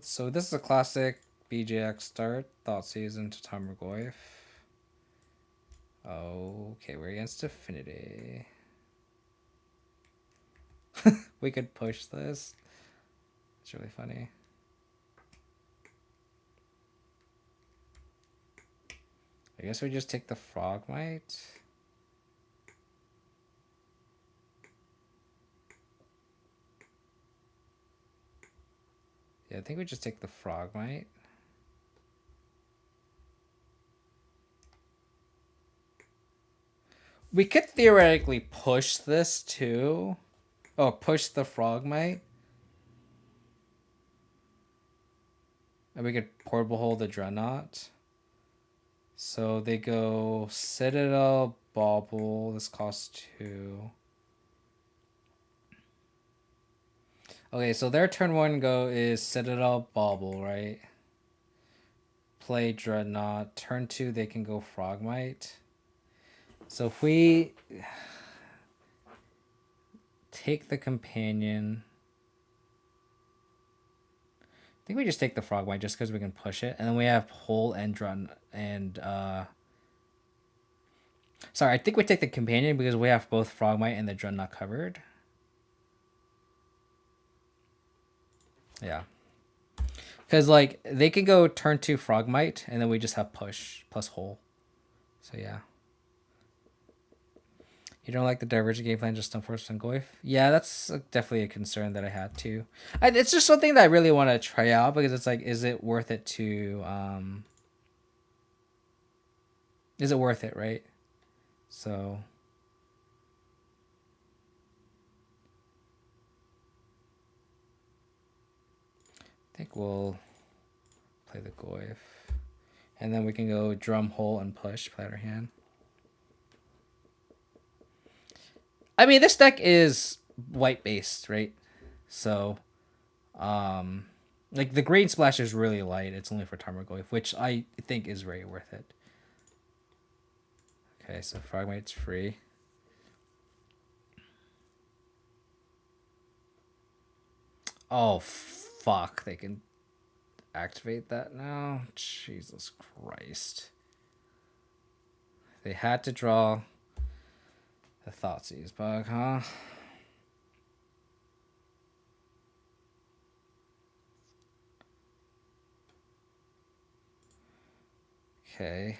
So this is a classic BJX start. Thoughtseize to Tarmogoyf. Okay, we're against Affinity. We could push this. It's really funny. I guess we just take the Frogmite. Yeah, I think we just take the Frogmite. We could theoretically push this too. Oh, push the Frogmite. And we could Portable Hold the Dreadnought. So they go Citadel, Bauble. This costs 2. Okay, so their turn 1 go is Citadel, Bauble, right? Play Dreadnought. Turn 2, they can go Frogmite. So if we take the Companion, I think we just take the Frogmite just because we can push it, and then we have Hole and Dreadnought and sorry, I think we take the Companion because we have both Frogmite and the Dreadnought covered. Yeah. Because, like, they can go turn 2 Frogmite, and then we just have push plus Hole. So, yeah. You don't like the Divergent game plan, just Stoneforge and Goyf? Yeah, that's definitely a concern that I had, too. It's just something that I really want to try out, because it's like, is it worth it to... is it worth it, right? So... I think we'll play the Goyf. And then we can go Drum, Hole, and Push, play our hand. I mean, this deck is white-based, right? So, like, the green splash is really light. It's only for Tarmogoyf, which I think is very worth it. Okay, so Frogmite's free. Oh, fuck. They can activate that now? Jesus Christ. They had to draw the Thoughtseize bug, huh? Okay.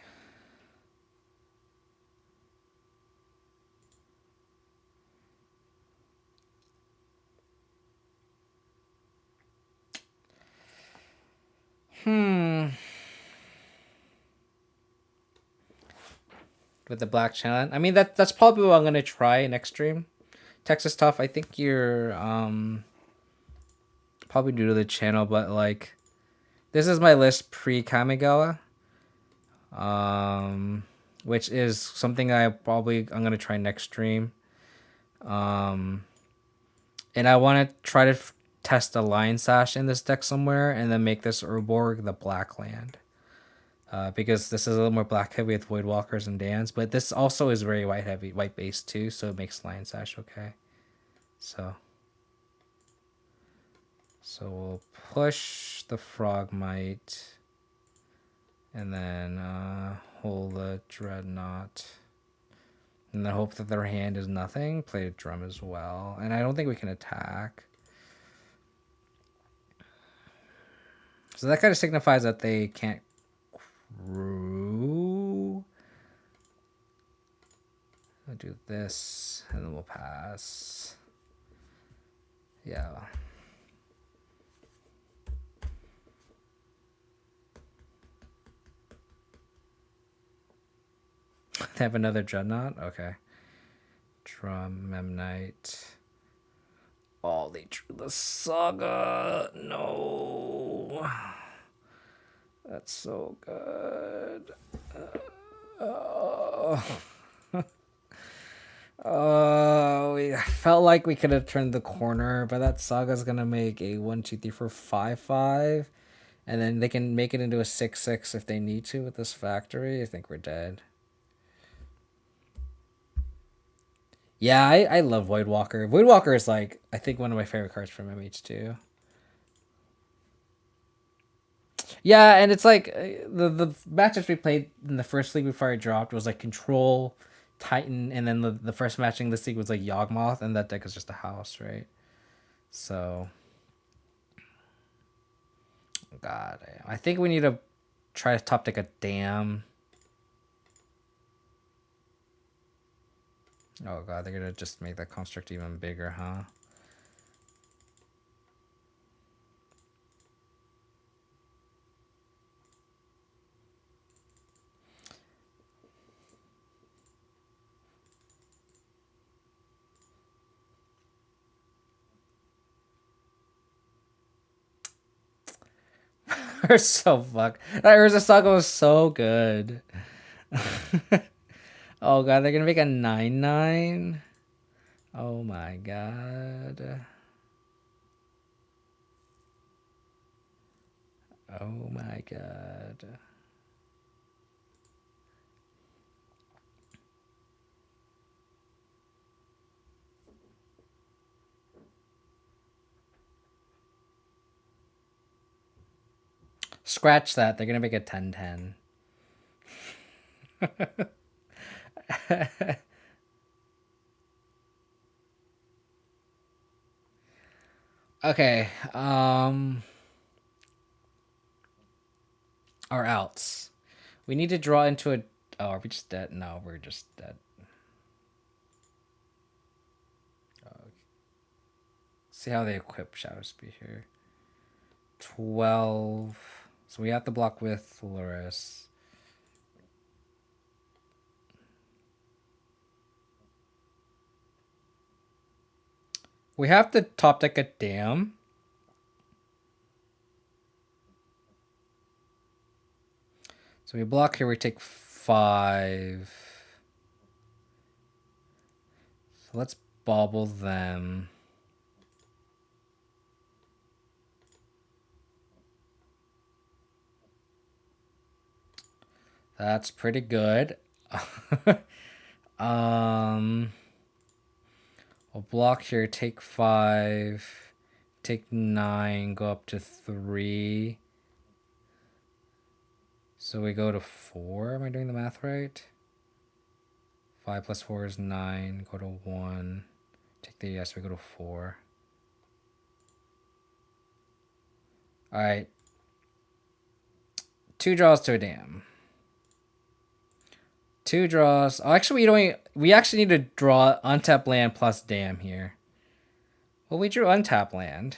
With the Black Challenge. I mean, that's probably what I'm gonna try next stream. Texas Tough, I think you're probably new to the channel, but like, this is my list pre Kamigawa, which is something I'm gonna try next stream, and I want to try to test a Lion Sash in this deck somewhere, and then make this Urborg the black land. Because this is a little more black heavy with Voidwalkers and Dans, but this also is very white heavy, white based too, so it makes Lion Sash okay. So we'll push the Frogmite, and then hold the Dreadnought, and then hope that their hand is nothing. Play a Drum as well, and I don't think we can attack. So that kind of signifies that they can't crew. I'll do this, and then we'll pass. Yeah. They have another Dreadnought? Okay. Drum, Memnite. Oh, they drew the Saga. No. That's so good. Oh, we felt like we could have turned the corner, but that Saga's gonna make a 1, 2, 3, 4, 5/5, and then they can make it into a 6/6 if they need to with this factory. I think we're dead. Yeah, I love Voidwalker. Voidwalker is like, I think, one of my favorite cards from MH2. Yeah, and it's like the matches we played in the first league before I dropped was like Control, Titan, and then the first match in this league was like Yawgmoth, and that deck is just a house, right? So, God, I think we need to try to top deck a Dam. Oh god, they're gonna just make that construct even bigger, huh? They're so fuck. That Urza Saga was so good. Oh god, they're gonna make a 9/9. Oh my god. Oh my god. Scratch that. They're gonna make a 10/10. Okay. Our outs. We need to draw into a. Oh, are we just dead? No, we're just dead. See how they equip Shadow Speed here. 12. So we have to block with Loris. We have to top deck a Dam. So we block here, we take 5. So let's bobble them. That's pretty good. We'll block here, take 5, take 9, go up to 3. So we go to 4. Am I doing the math right? 5 plus 4 is 9. Go to 1. Take the yes, we go to 4. Alright. 2 draws to a Dam. 2 draws. Oh, actually, we actually need to draw untap land plus Dam here. Well, we drew untap land.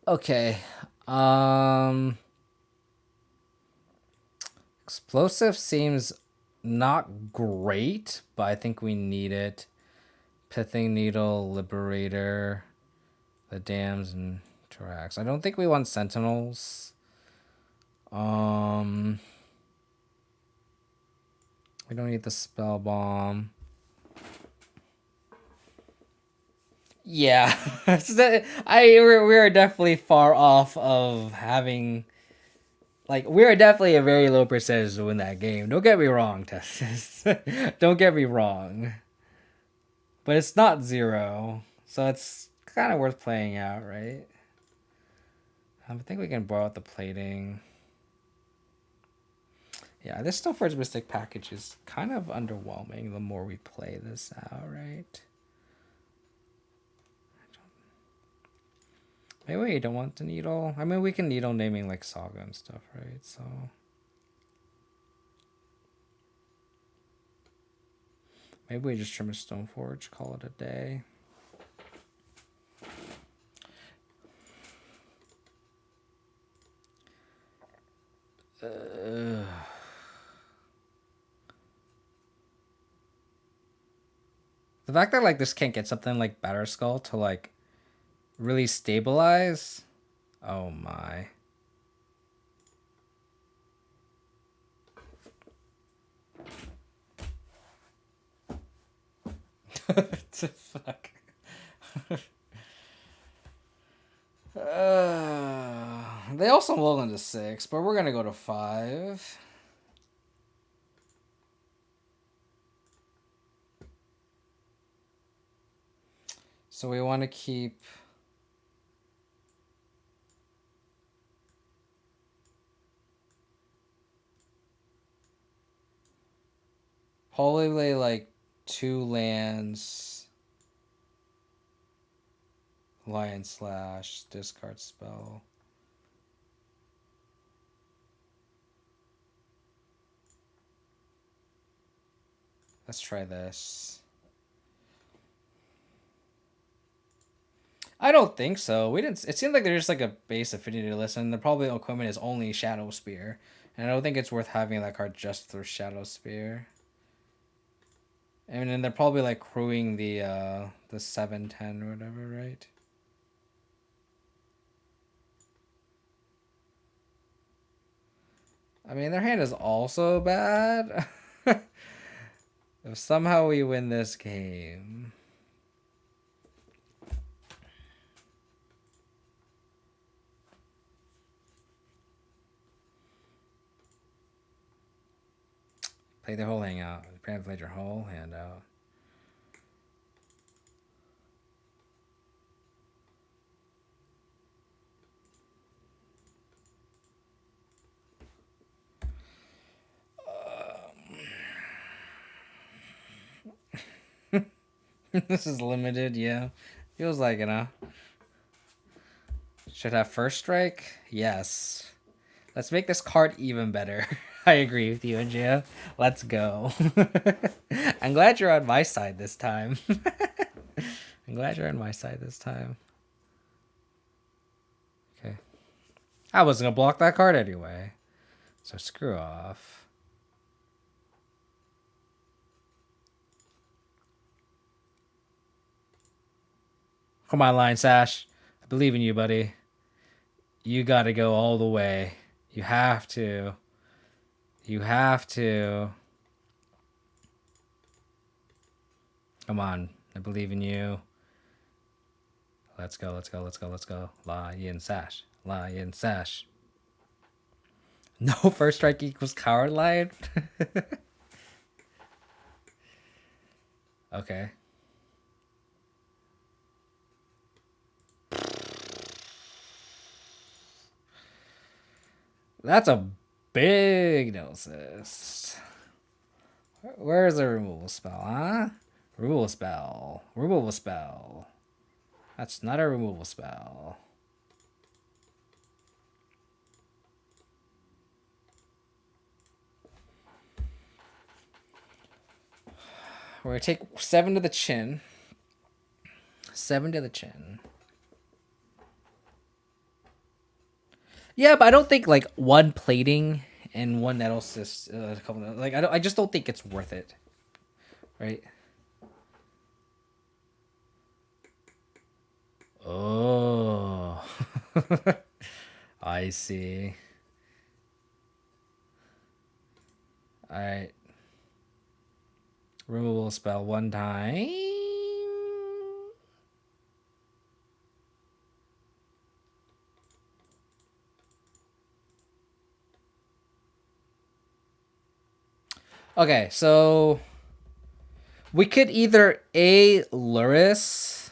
Okay. Explosive seems not great, but I think we need it. Pithing Needle, Liberator, the Dams, and Trax. I don't think we want Sentinels. We don't need the Spell Bomb. Yeah, we are definitely far off of having. Like, we are definitely a very low percentage to win that game. Don't get me wrong, Tessis. Don't get me wrong. But it's not 0, so it's kind of worth playing out, right? I think we can borrow out the plating. Yeah, this Stoneforge Mystic package is kind of underwhelming the more we play this out, right? Maybe we don't want to needle. I mean, we can needle naming like Saga and stuff, right? So maybe we just trim a Stoneforge, call it a day. The fact that like this can't get something like Batterskull to like really stabilize. Oh my. Fuck. They also roll into 6, but we're gonna go to 5. So we want to keep. Probably play like 2 lands. Lion Slash. Discard spell. Let's try this. I don't think so. We didn't. It seemed like there's like a base affinity list, and the probably equipment is only Shadow Spear, and I don't think it's worth having that card just for Shadow Spear. And then they're probably like crewing the 7/10 or whatever, right? I mean, their hand is also bad. If somehow we win this game. Play the whole thing out. Played your whole hand out. This is limited, yeah. Feels like it, huh? Should have first strike? Yes. Let's make this card even better. I agree with you, Angia. Let's go. I'm glad you're on my side this time. I'm glad you're on my side this time. Okay. I wasn't gonna block that card anyway. So screw off. Come on, Lion Sash. I believe in you, buddy. You gotta go all the way. You have to. You have to. Come on. I believe in you. Let's go, let's go, let's go, let's go. Lion Sash. Lion Sash. No first strike equals coward lion? Okay. That's a big Gnosis. Where's the removal spell, huh? Removal spell. Removal spell. That's not a removal spell. We're going to take 7 to the chin. 7 to the chin. Yeah, but I don't think like one plating and one nettle cyst, like I just don't think it's worth it, right? Oh, I see. All right, removal spell 1 time. Okay, so we could either A, Luris,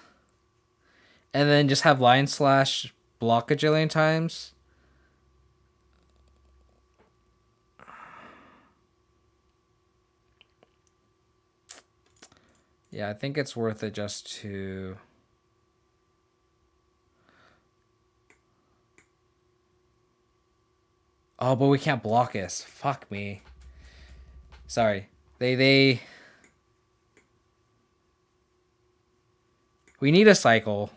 and then just have Lion Slash block a jillion times. Yeah, I think it's worth it just to... Oh, but we can't block us. Fuck me. Sorry. They... We need a cycle.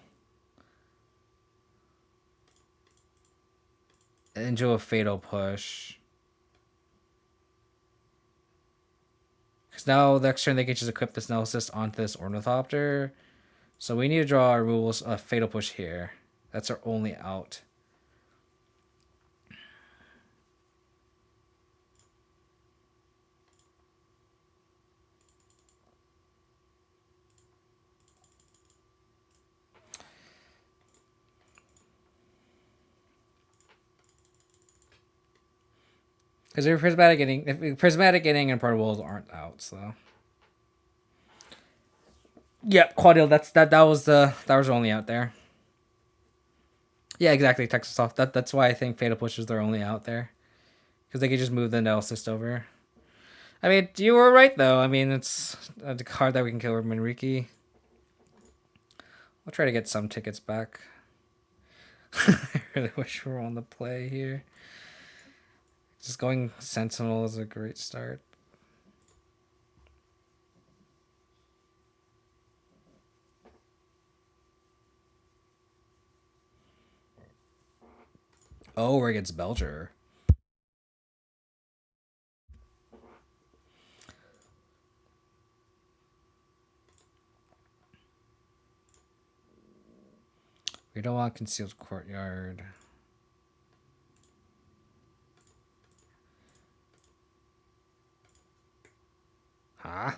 Into a fatal push. Because now next turn they can just equip this Neosis onto this Ornithopter. So we need to draw our rules a fatal push here. That's our only out. Because if prismatic getting and portables aren't out, so. Yep, Quadil, that was only out there. Yeah, exactly, Texas off. That's why I think Fatal Push is their only out there. Because they could just move the Neocyst over. I mean, you were right though. I mean, it's a card that we can kill with Minriki. We'll try to get some tickets back. I really wish we were on the play here. Just going Sentinel is a great start. Oh, we're against Belger. We don't want Concealed Courtyard. Huh?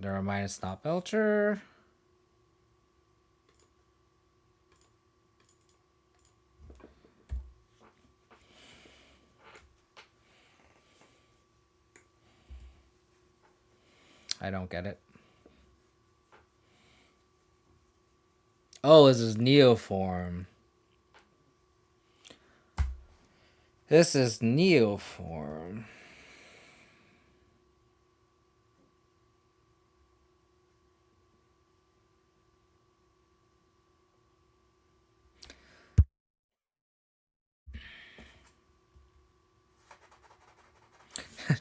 Never mind, it's not Belcher. I don't get it. Oh, this is Neoform. This is Neoform.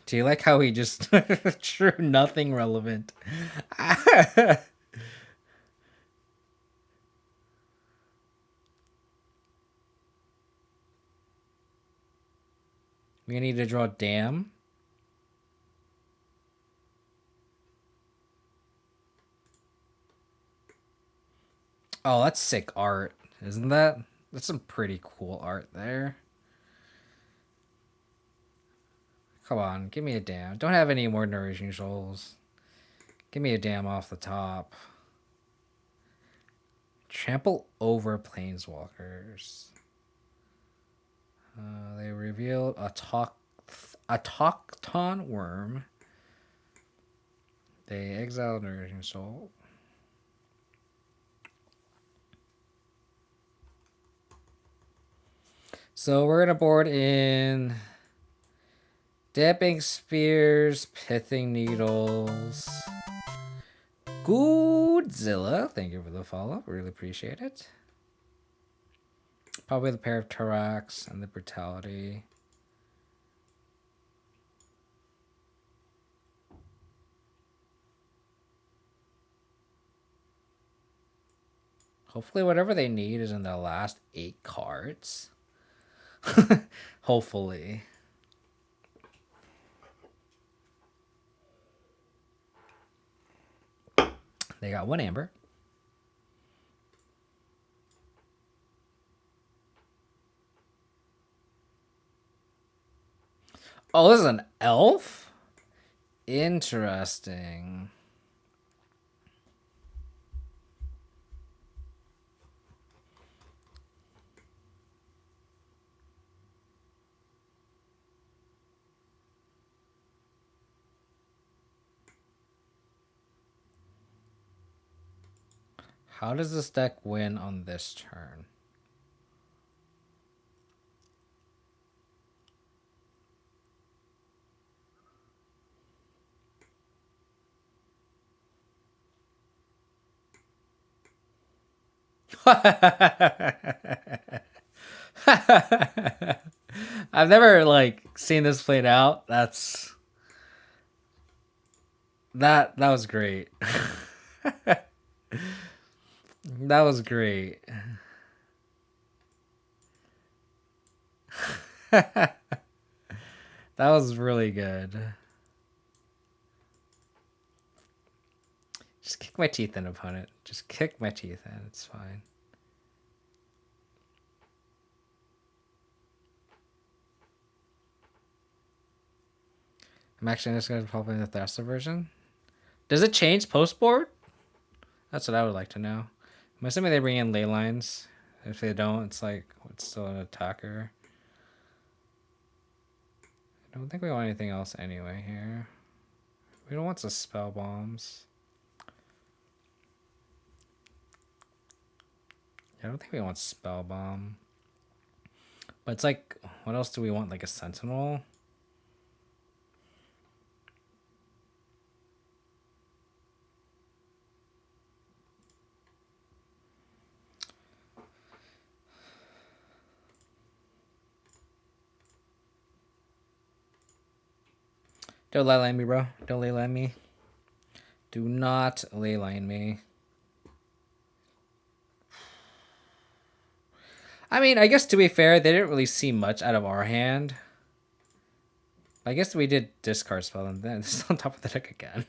Do you like how he just drew nothing relevant? We need to draw Dam. Oh, that's sick art, isn't that? That's some pretty cool art there. Come on, give me a Dam. Don't have any more Nourishing Shoals. Give me a Dam off the top. Trample over Planeswalkers. They revealed a Taucton Worm. They exiled Nourishing Soul. So we're gonna board in Damping Spears, Pithing Needles, Godzilla. Thank you for the follow. Really appreciate it. Probably the pair of Tarax and the Brutality. Hopefully whatever they need is in the last 8 cards. Hopefully. They got 1 Amber. Oh, this is an elf? Interesting. How does this deck win on this turn? I've never like seen this played out. That was great. That was great. That was really good. Just kick my teeth in, opponent. Just kick my teeth in. It's fine. I'm actually just going to pop in the Thassa version. Does it change post board? That's what I would like to know. I'm assuming they bring in ley lines. If they don't, it's like it's still an attacker. I don't think we want anything else anyway here. We don't want the spell bombs. I don't think we want spell bomb. But it's like, what else do we want? Like a Sentinel? Don't ley line me, bro. Don't ley line me. Do not ley line me. I mean, I guess to be fair, they didn't really see much out of our hand. I guess we did discard spell and then it's on top of the deck again.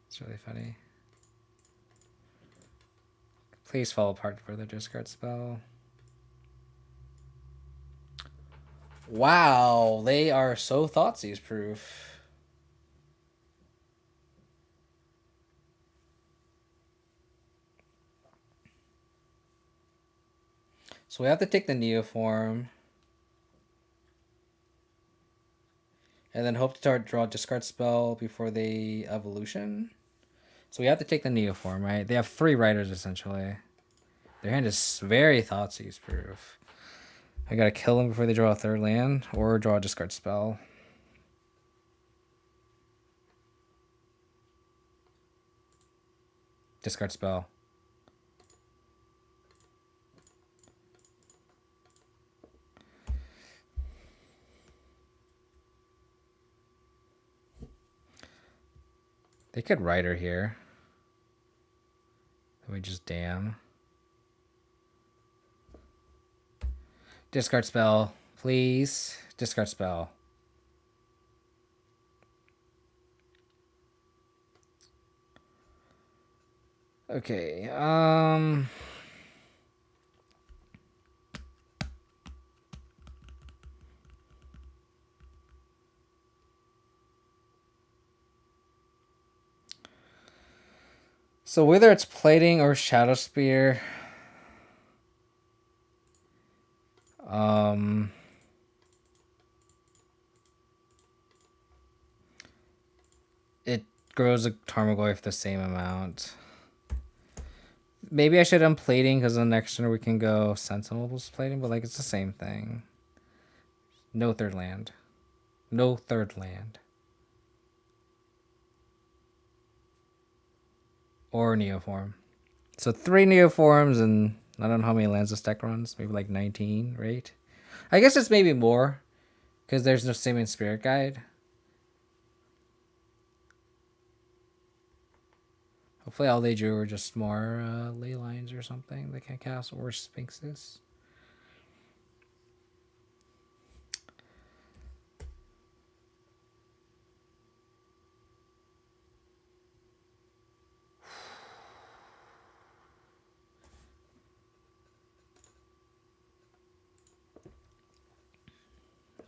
It's really funny. Please fall apart for the discard spell. Wow, they are so Thoughtseize proof. So we have to take the Neoform. And then hope to draw a discard spell before the evolution. So we have to take the Neoform, right? They have 3 riders, essentially. Their hand is very Thoughtseize proof. I gotta kill them before they draw a 3rd land, or draw a discard spell. Discard spell. They could Rider here. Then we just damn. Discard spell, please. Discard spell. Okay, so whether it's plating or Shadow Spear, it grows a Tarmogoyf the same amount. Maybe I should unplating because the next turn we can go Sentinels plating, but like it's the same thing. No 3rd land. No 3rd land. Or Neoform. So 3 Neoforms and I don't know how many lands this deck runs. Maybe like 19, right? I guess it's maybe more because there's no Simian Spirit Guide. Hopefully all they drew were just more ley lines or something they can cast, or Sphinxes.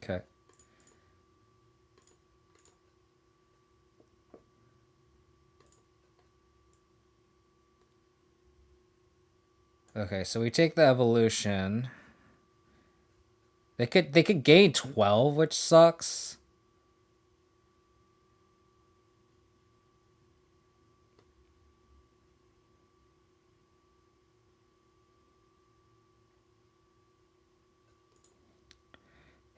Okay. Okay, so we take the evolution. They could gain 12, which sucks.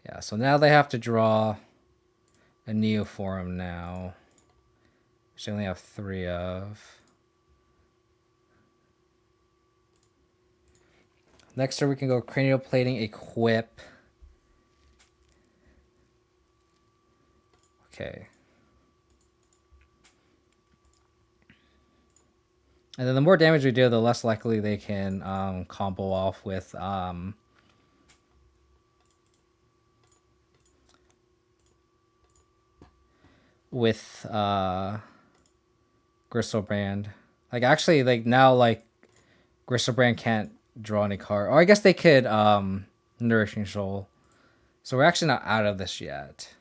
Yeah, so now they have to draw a Neoform now. Which they only have 3 of. Next turn we can go Cranial Plating, Equip. Okay. And then the more damage we do, the less likely they can combo off with Gristlebrand. Like actually, like now, like Gristlebrand can't draw any card. Or I guess they could Nourishing Shoal. So we're actually not out of this yet.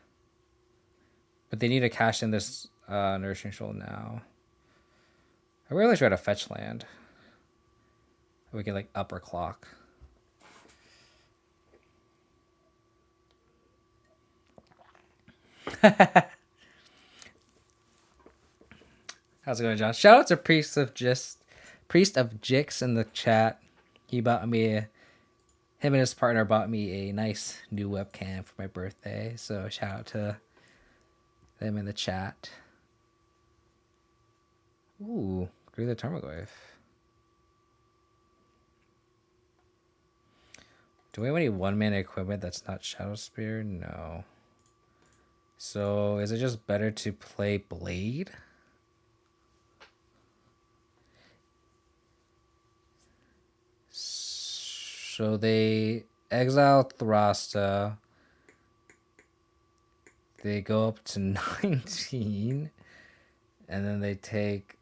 But they need to cash in this Nourishing Shoal now. I really try to fetch land. We can like upper clock. How's it going, John? Shout out to Priest of Jix in the chat. He bought me him and his partner bought me a nice new webcam for my birthday. So shout out to them in the chat. Ooh, grew the Tarmogoyf. Do we have any one-man equipment that's not Shadow Spear? No. So is it just better to play Blade? So they exile Thrasta. They go up to 19. And then they take...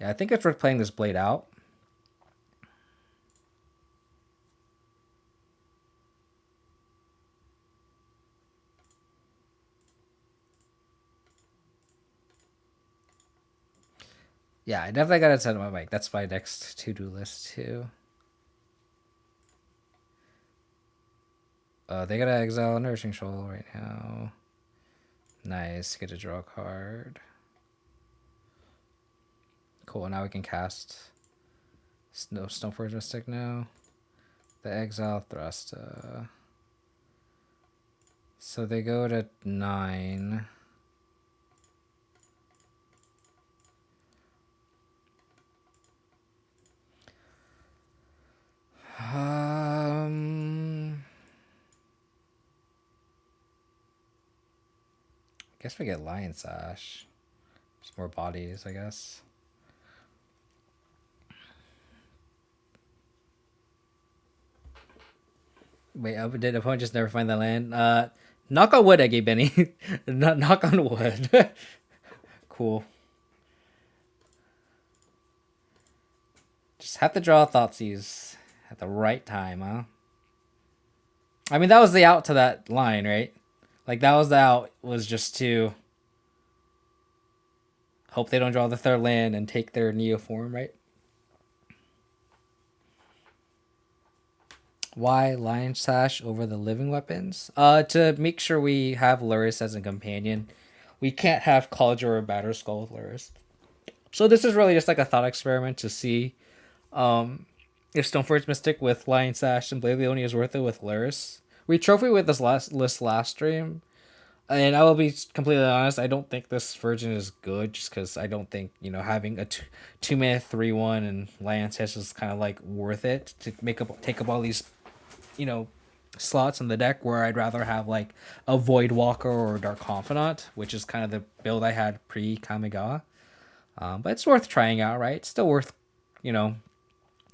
Yeah, I think it's worth playing this Blade out. Yeah, I definitely gotta set up my mic. That's my next to-do list too. They gotta exile a Nourishing Shoal right now. Nice, get to draw a card. Cool, now we can cast Stoneforge Mystic now. The exile thrust. So they go to 9. I guess we get Lion Sash. Just more bodies, I guess. Wait, did opponent just never find the land? Knock on wood, Eggy Benny. Knock on wood. Cool. Just have to draw Thoughtseize at the right time, huh? I mean, that was the out to that line, right? Like, that was the out, was just to hope they don't draw the third land and take their Neoform, right? Why Lion Sash over the living weapons? To make sure we have Luris as a companion. We can't have Kaldra or Batterskull with Luris. So this is really just like a thought experiment to see if Stoneforge Mystic with Lion Sash and Blade Leonia is worth it with Luris. We trophy with this last stream. And I will be completely honest, I don't think this version is good just because I don't think, having a 2-mana 3/1 and Lion Sash is kind of like worth it to take up all these slots in the deck, where I'd rather have like a Void Walker or Dark Confidant, which is kind of the build I had pre Kamigawa. But it's worth trying out, right? It's still worth,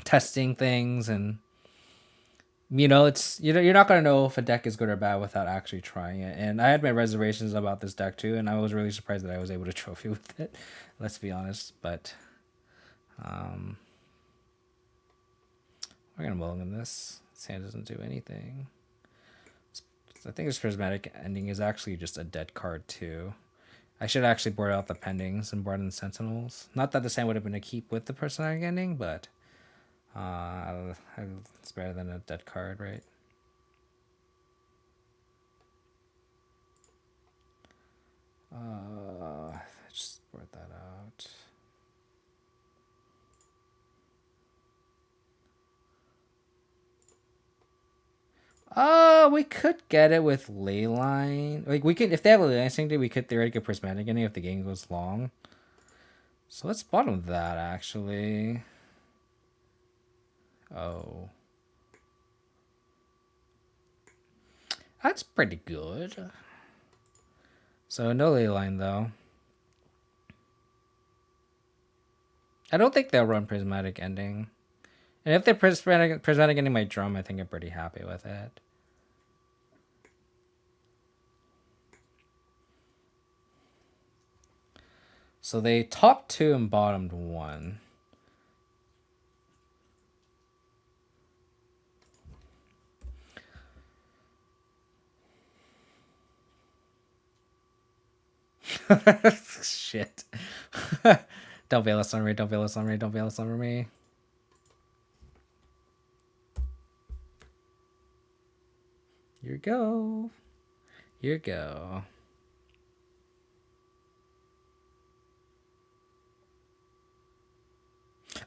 testing things, and it's you're not gonna know if a deck is good or bad without actually trying it. And I had my reservations about this deck too, and I was really surprised that I was able to trophy with it. Let's be honest, but we're gonna mulligan this. This hand doesn't do anything. I think this prismatic ending is actually just a dead card too. I should actually board out the pendings and board in Sentinels. Not that this hand would have been a keep with the prismatic ending, but it's better than a dead card, right? Just board that out. We could get it with Leyline. Like, we could, if they have a Leyline Sanctity, we could theoretically prismatic ending if the game goes long. So let's bottom that, actually. Oh. That's pretty good. So no Leyline, though. I don't think they'll run prismatic ending. And if they're prismatic ending my drum, I think I'm pretty happy with it. So they top 2 and bottomed 1. Shit. Don't Veil us on me, don't Veil us on me, don't Veil us on me. Here go. Here go.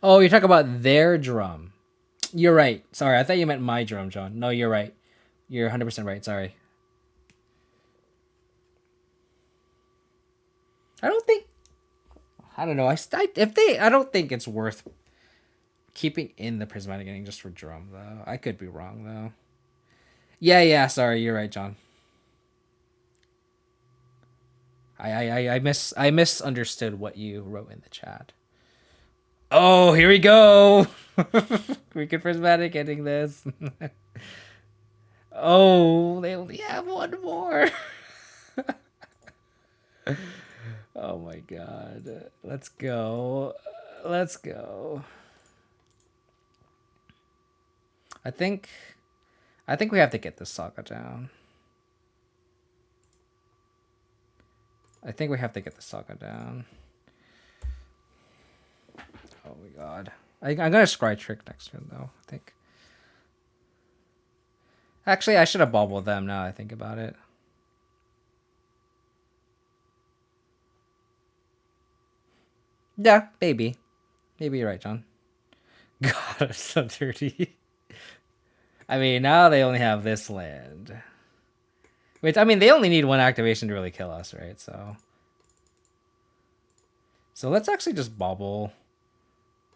Oh, you're talking about their drum. You're right. Sorry, I thought you meant my drum, John. No, you're right. You're 100% right. Sorry. I don't think. I don't know. I don't think it's worth keeping in the prismatic ending just for drum though. I could be wrong though. Yeah. Sorry, you're right, John. I misunderstood what you wrote in the chat. Oh, here we go. We could prismatic ending this. Oh, they only have one more. Oh my god. Let's go. Let's go. I think we have to get this saga down. I think we have to get the saga down. Oh my god. I'm gonna scry trick next turn though, I think. Actually, I should have bobbled them now I think about it. Yeah, maybe. Maybe you're right, John. God, I'm so dirty. I mean, now they only have this land. Which, I mean, they only need one activation to really kill us, right? So let's actually just bobble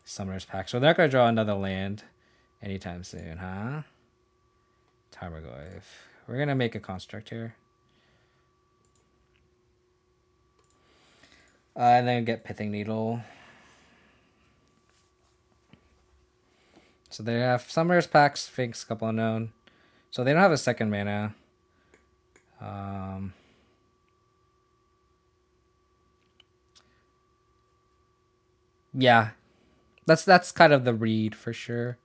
Summoner's Pact. So they're not going to draw another land anytime soon, huh? Tarmogoyf. We're going to make a construct here. And then get Pithing Needle. So they have Summoner's Pact, Sphinx, couple unknown. So they don't have a second mana. Yeah. That's kind of the read for sure.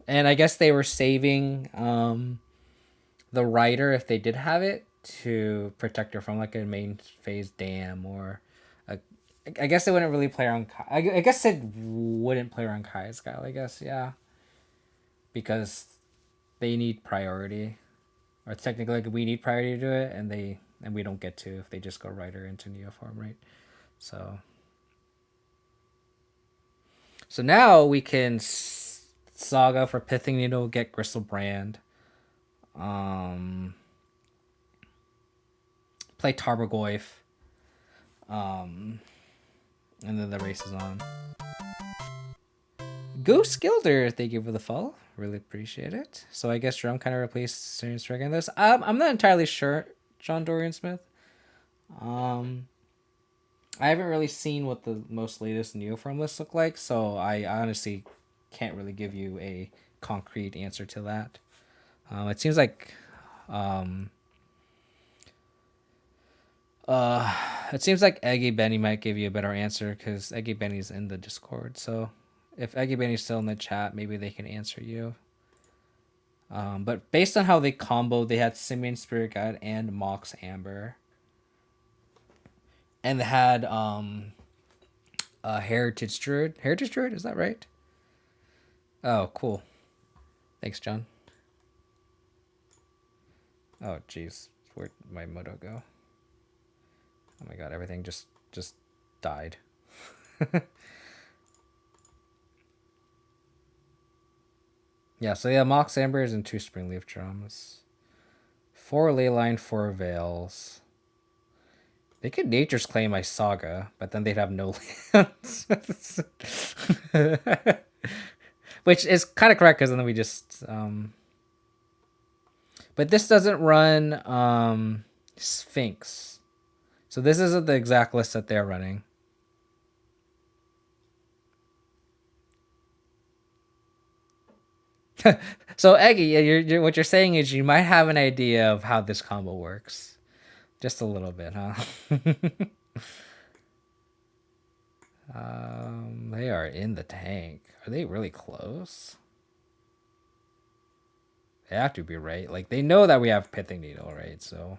And I guess they were saving the Rider, if they did have it, to protect her from like a main phase dam or I guess they wouldn't really play around. I guess it wouldn't play around Kai's Guile, I guess, yeah. Because they need priority. Or technically like we need priority to do it and we don't get to if they just go Rider into Neoform, right? So now we can Saga for Pithing Needle, get Gristlebrand. Play Tarmogoyf. And then the race is on. Ghost Gilder, thank you for the follow. Really appreciate it. So I guess Jerome kind of replaced Syrian Strike in this. I'm not entirely sure, John Dorian Smith. I haven't really seen what the most latest Neoform lists look like, so I honestly can't really give you a concrete answer to that. It seems like Eggy Benny might give you a better answer because Eggy Benny's in the Discord. So if Eggy Benny's still in the chat, maybe they can answer you. But based on how they comboed, they had Simian Spirit Guide and Mox Amber. And they had Heritage Druid. Heritage Druid, is that right? Oh, cool. Thanks, John. Oh, jeez. Where'd my Moto go? Oh my god, everything just died. Yeah, so yeah, Mox Ambers and 2 Springleaf Drums. 4 Leyline, 4 Veils. They could Nature's Claim my Saga, but then they'd have no lands. Which is kind of correct, because then we just... But this doesn't run Sphinx. So this isn't the exact list that they're running. So Eggy, what you're saying is you might have an idea of how this combo works. Just a little bit, huh? They are in the tank. Are they really close? They have to be, right? Like, they know that we have Pithing Needle, right? So...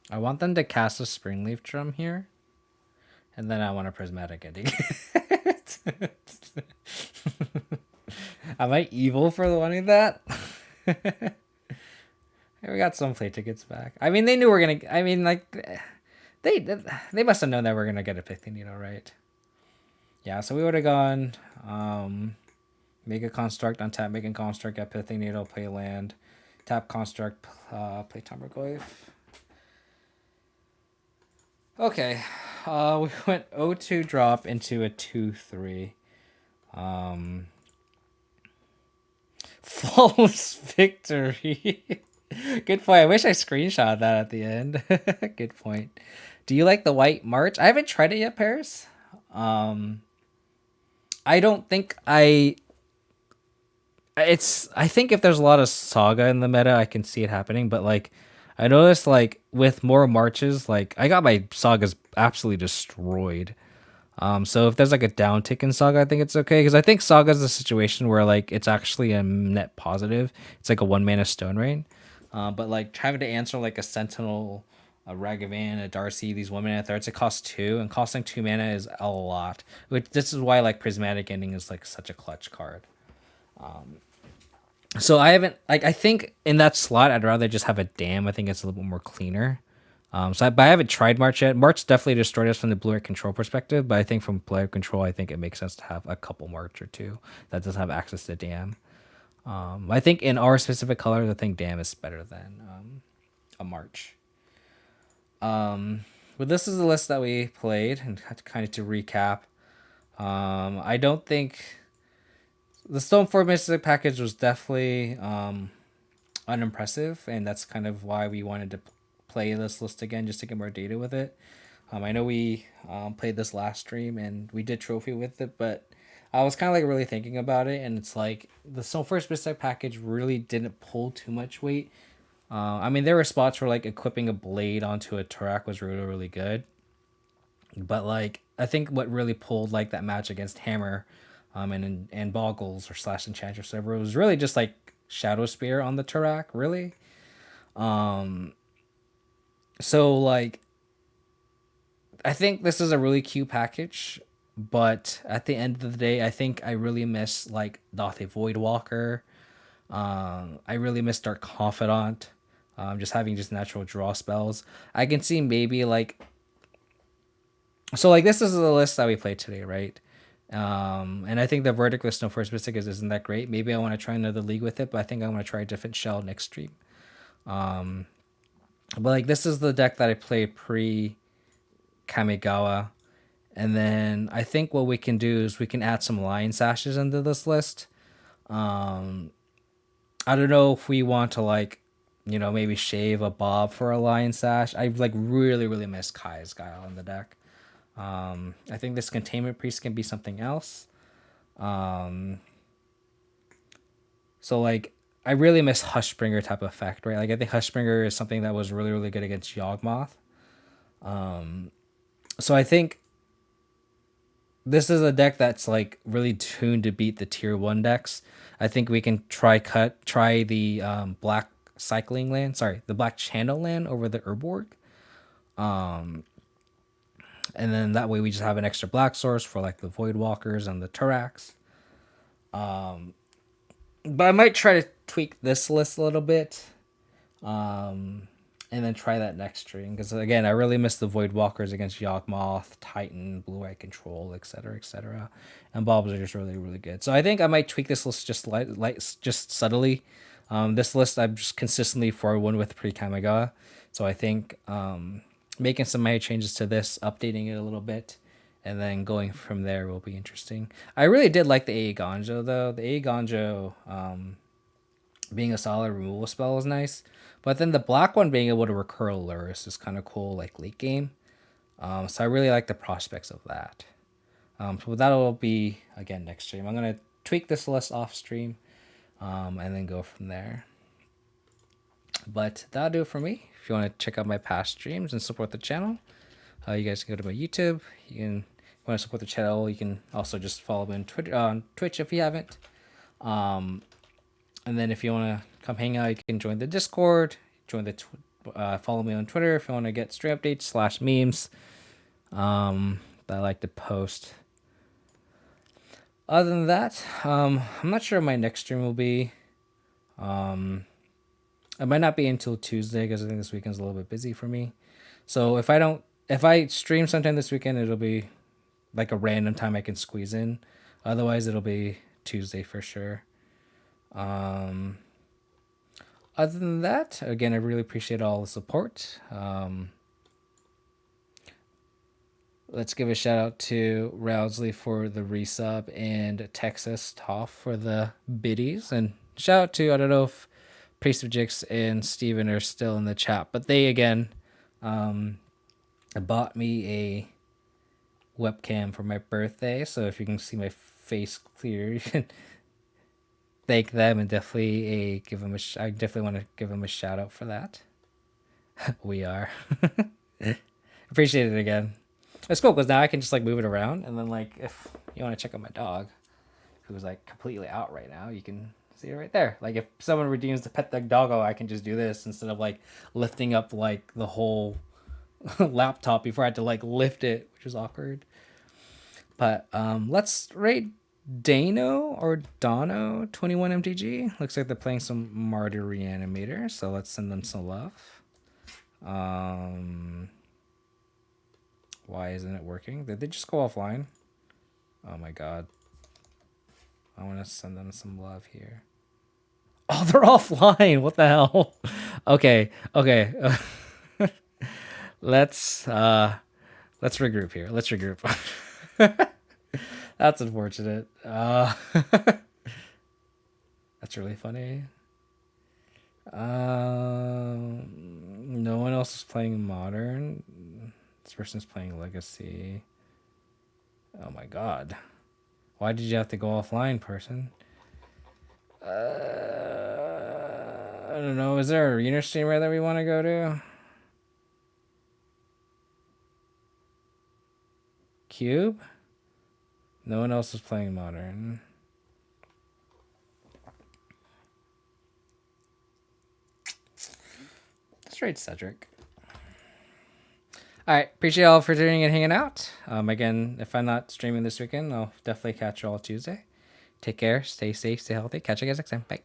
I want them to cast a Springleaf Drum here. And then I want a Prismatic Ending. Am I evil for wanting that? We got some play tickets back. I mean, they knew we're gonna. I mean, like, they they must have known that we're gonna get a Pithing Needle, right? Yeah. So we would have gone. Make a construct, untap, make a construct, get Pithing Needle, play land, tap construct, play Tarmogoyf. Okay. We went 0-2 drop into a 2-3. Flawless victory. Good point. I wish I screenshot that at the end. Good point. Do you like the white March? I haven't tried it yet, Paris. I don't think I think if there's a lot of Saga in the meta, I can see it happening, but like I noticed like with more marches, like I got my Sagas absolutely destroyed. So if there's like a downtick in Saga, I think it's okay because I think Saga is a situation where like it's actually a net positive. It's like a 1 mana Stone Rain, but like having to answer like a Sentinel, a Ragavan, a Darcy, these 1 mana threats, it costs 2, and costing 2 mana is a lot. Which this is why like Prismatic Ending is like such a clutch card. So I haven't like I think in that slot I'd rather just have a dam. I think it's a little bit more cleaner. But I haven't tried March yet. March definitely destroyed us from the blue control perspective, but I think from player control, I think it makes sense to have a couple March or two that doesn't have access to dam. I think in our specific colors, I think dam is better than a March. But this is the list that we played, and kind of to recap. I don't think the Stoneforge Mystic package was definitely unimpressive, and that's kind of why we wanted to play this list again just to get more data with it. I know we played this last stream and we did trophy with it, but I was kind of like really thinking about it, and it's like the Stoneforge Mystic package really didn't pull too much weight. I mean, there were spots where like equipping a blade onto a Turak was really really good, but like I think what really pulled like that match against Hammer, and Boggles or slash Enchantress server was really just like Shadow Spear on the Turak, really. So like I think this is a really cute package, but at the end of the day, I think I really miss like Dothe Voidwalker. I really miss Dark Confidant. Just having just natural draw spells. I can see maybe like so like this is the list that we played today, right? And I think the verdict with Snow Force Mystic isn't that great. Maybe I want to try another league with it, but I think I want to try a different shell next stream. But like this is the deck that I played pre Kamigawa. And then I think what we can do is we can add some Lion Sashes into this list. I don't know if we want to like, maybe shave a Bob for a Lion Sash. I like really, really miss Kai's Guile in the deck. I think this Containment Priest can be something else. So like I really miss Hushbringer type effect, right? Like I think Hushbringer is something that was really, really good against Yawgmoth. So I think this is a deck that's like really tuned to beat the tier 1 decks. I think we can try the black cycling land, the black channel land over the Urborg. And then that way we just have an extra black source for like the Voidwalkers and the Turaks. But I might try to tweak this list a little bit. And then try that next stream. Because again, I really miss the Voidwalkers against Yawgmoth, Titan, Blue Eye Control, etc., etc. And Bobs are just really, really good. So I think I might tweak this list just just subtly. This list I'm just consistently 4-1 with pre-Kamigawa. So I think making some minor changes to this, updating it a little bit, and then going from there will be interesting. I really did like the A Ganjo though. The A Ganjo being a solid removal spell is nice. But then the black one being able to recur Luris is kind of cool, like late game. So I really like the prospects of that. So that'll be, again, next stream. I'm going to tweak this list off stream and then go from there. But that'll do it for me. If you want to check out my past streams and support the channel, you guys can go to my YouTube. You can, if you want to support the channel, you can also just follow me on Twitch if you haven't. And then if you want to come hang out, you can join the Discord, follow me on Twitter if you want to get stream updates / memes that I like to post. Other than that, I'm not sure what my next stream will be. It might not be until Tuesday because I think this weekend's a little bit busy for me. So if I stream sometime this weekend, it'll be like a random time I can squeeze in. Otherwise, it'll be Tuesday for sure. Other than that, again, I really appreciate all the support. Let's give a shout out to Rousley for the resub and Texas Toff for the biddies. And shout out to, I don't know if Priest of Jix and Steven are still in the chat, but they again bought me a webcam for my birthday. So if you can see my face clear, you can thank them and definitely give them I definitely want to give them a shout out for that. We are. Appreciate it again. It's cool because now I can just like move it around, and then like if you want to check out my dog, who's like completely out right now, you can see it right there. Like if someone redeems the pet doggo, I can just do this instead of like lifting up like the whole laptop before I had to like lift it, which is awkward. But let's rate Dano or Dono 21 MTG. Looks like they're playing some Martyr Reanimator, so let's send them some love. Why isn't it working? Did they just go offline? Oh my god. I want to send them some love here. Oh, they're offline. What the hell? Okay. Let's regroup here. Let's regroup. That's unfortunate. That's really funny. No one else is playing Modern. This person's playing Legacy. Oh my god. Why did you have to go offline, person? I don't know. Is there a arena streamer that we want to go to? Cube? No one else is playing Modern. Let's rate Cedric. All right, appreciate y'all for tuning and hanging out. Again, if I'm not streaming this weekend, I'll definitely catch you all Tuesday. Take care, stay safe, stay healthy. Catch you guys next time. Bye.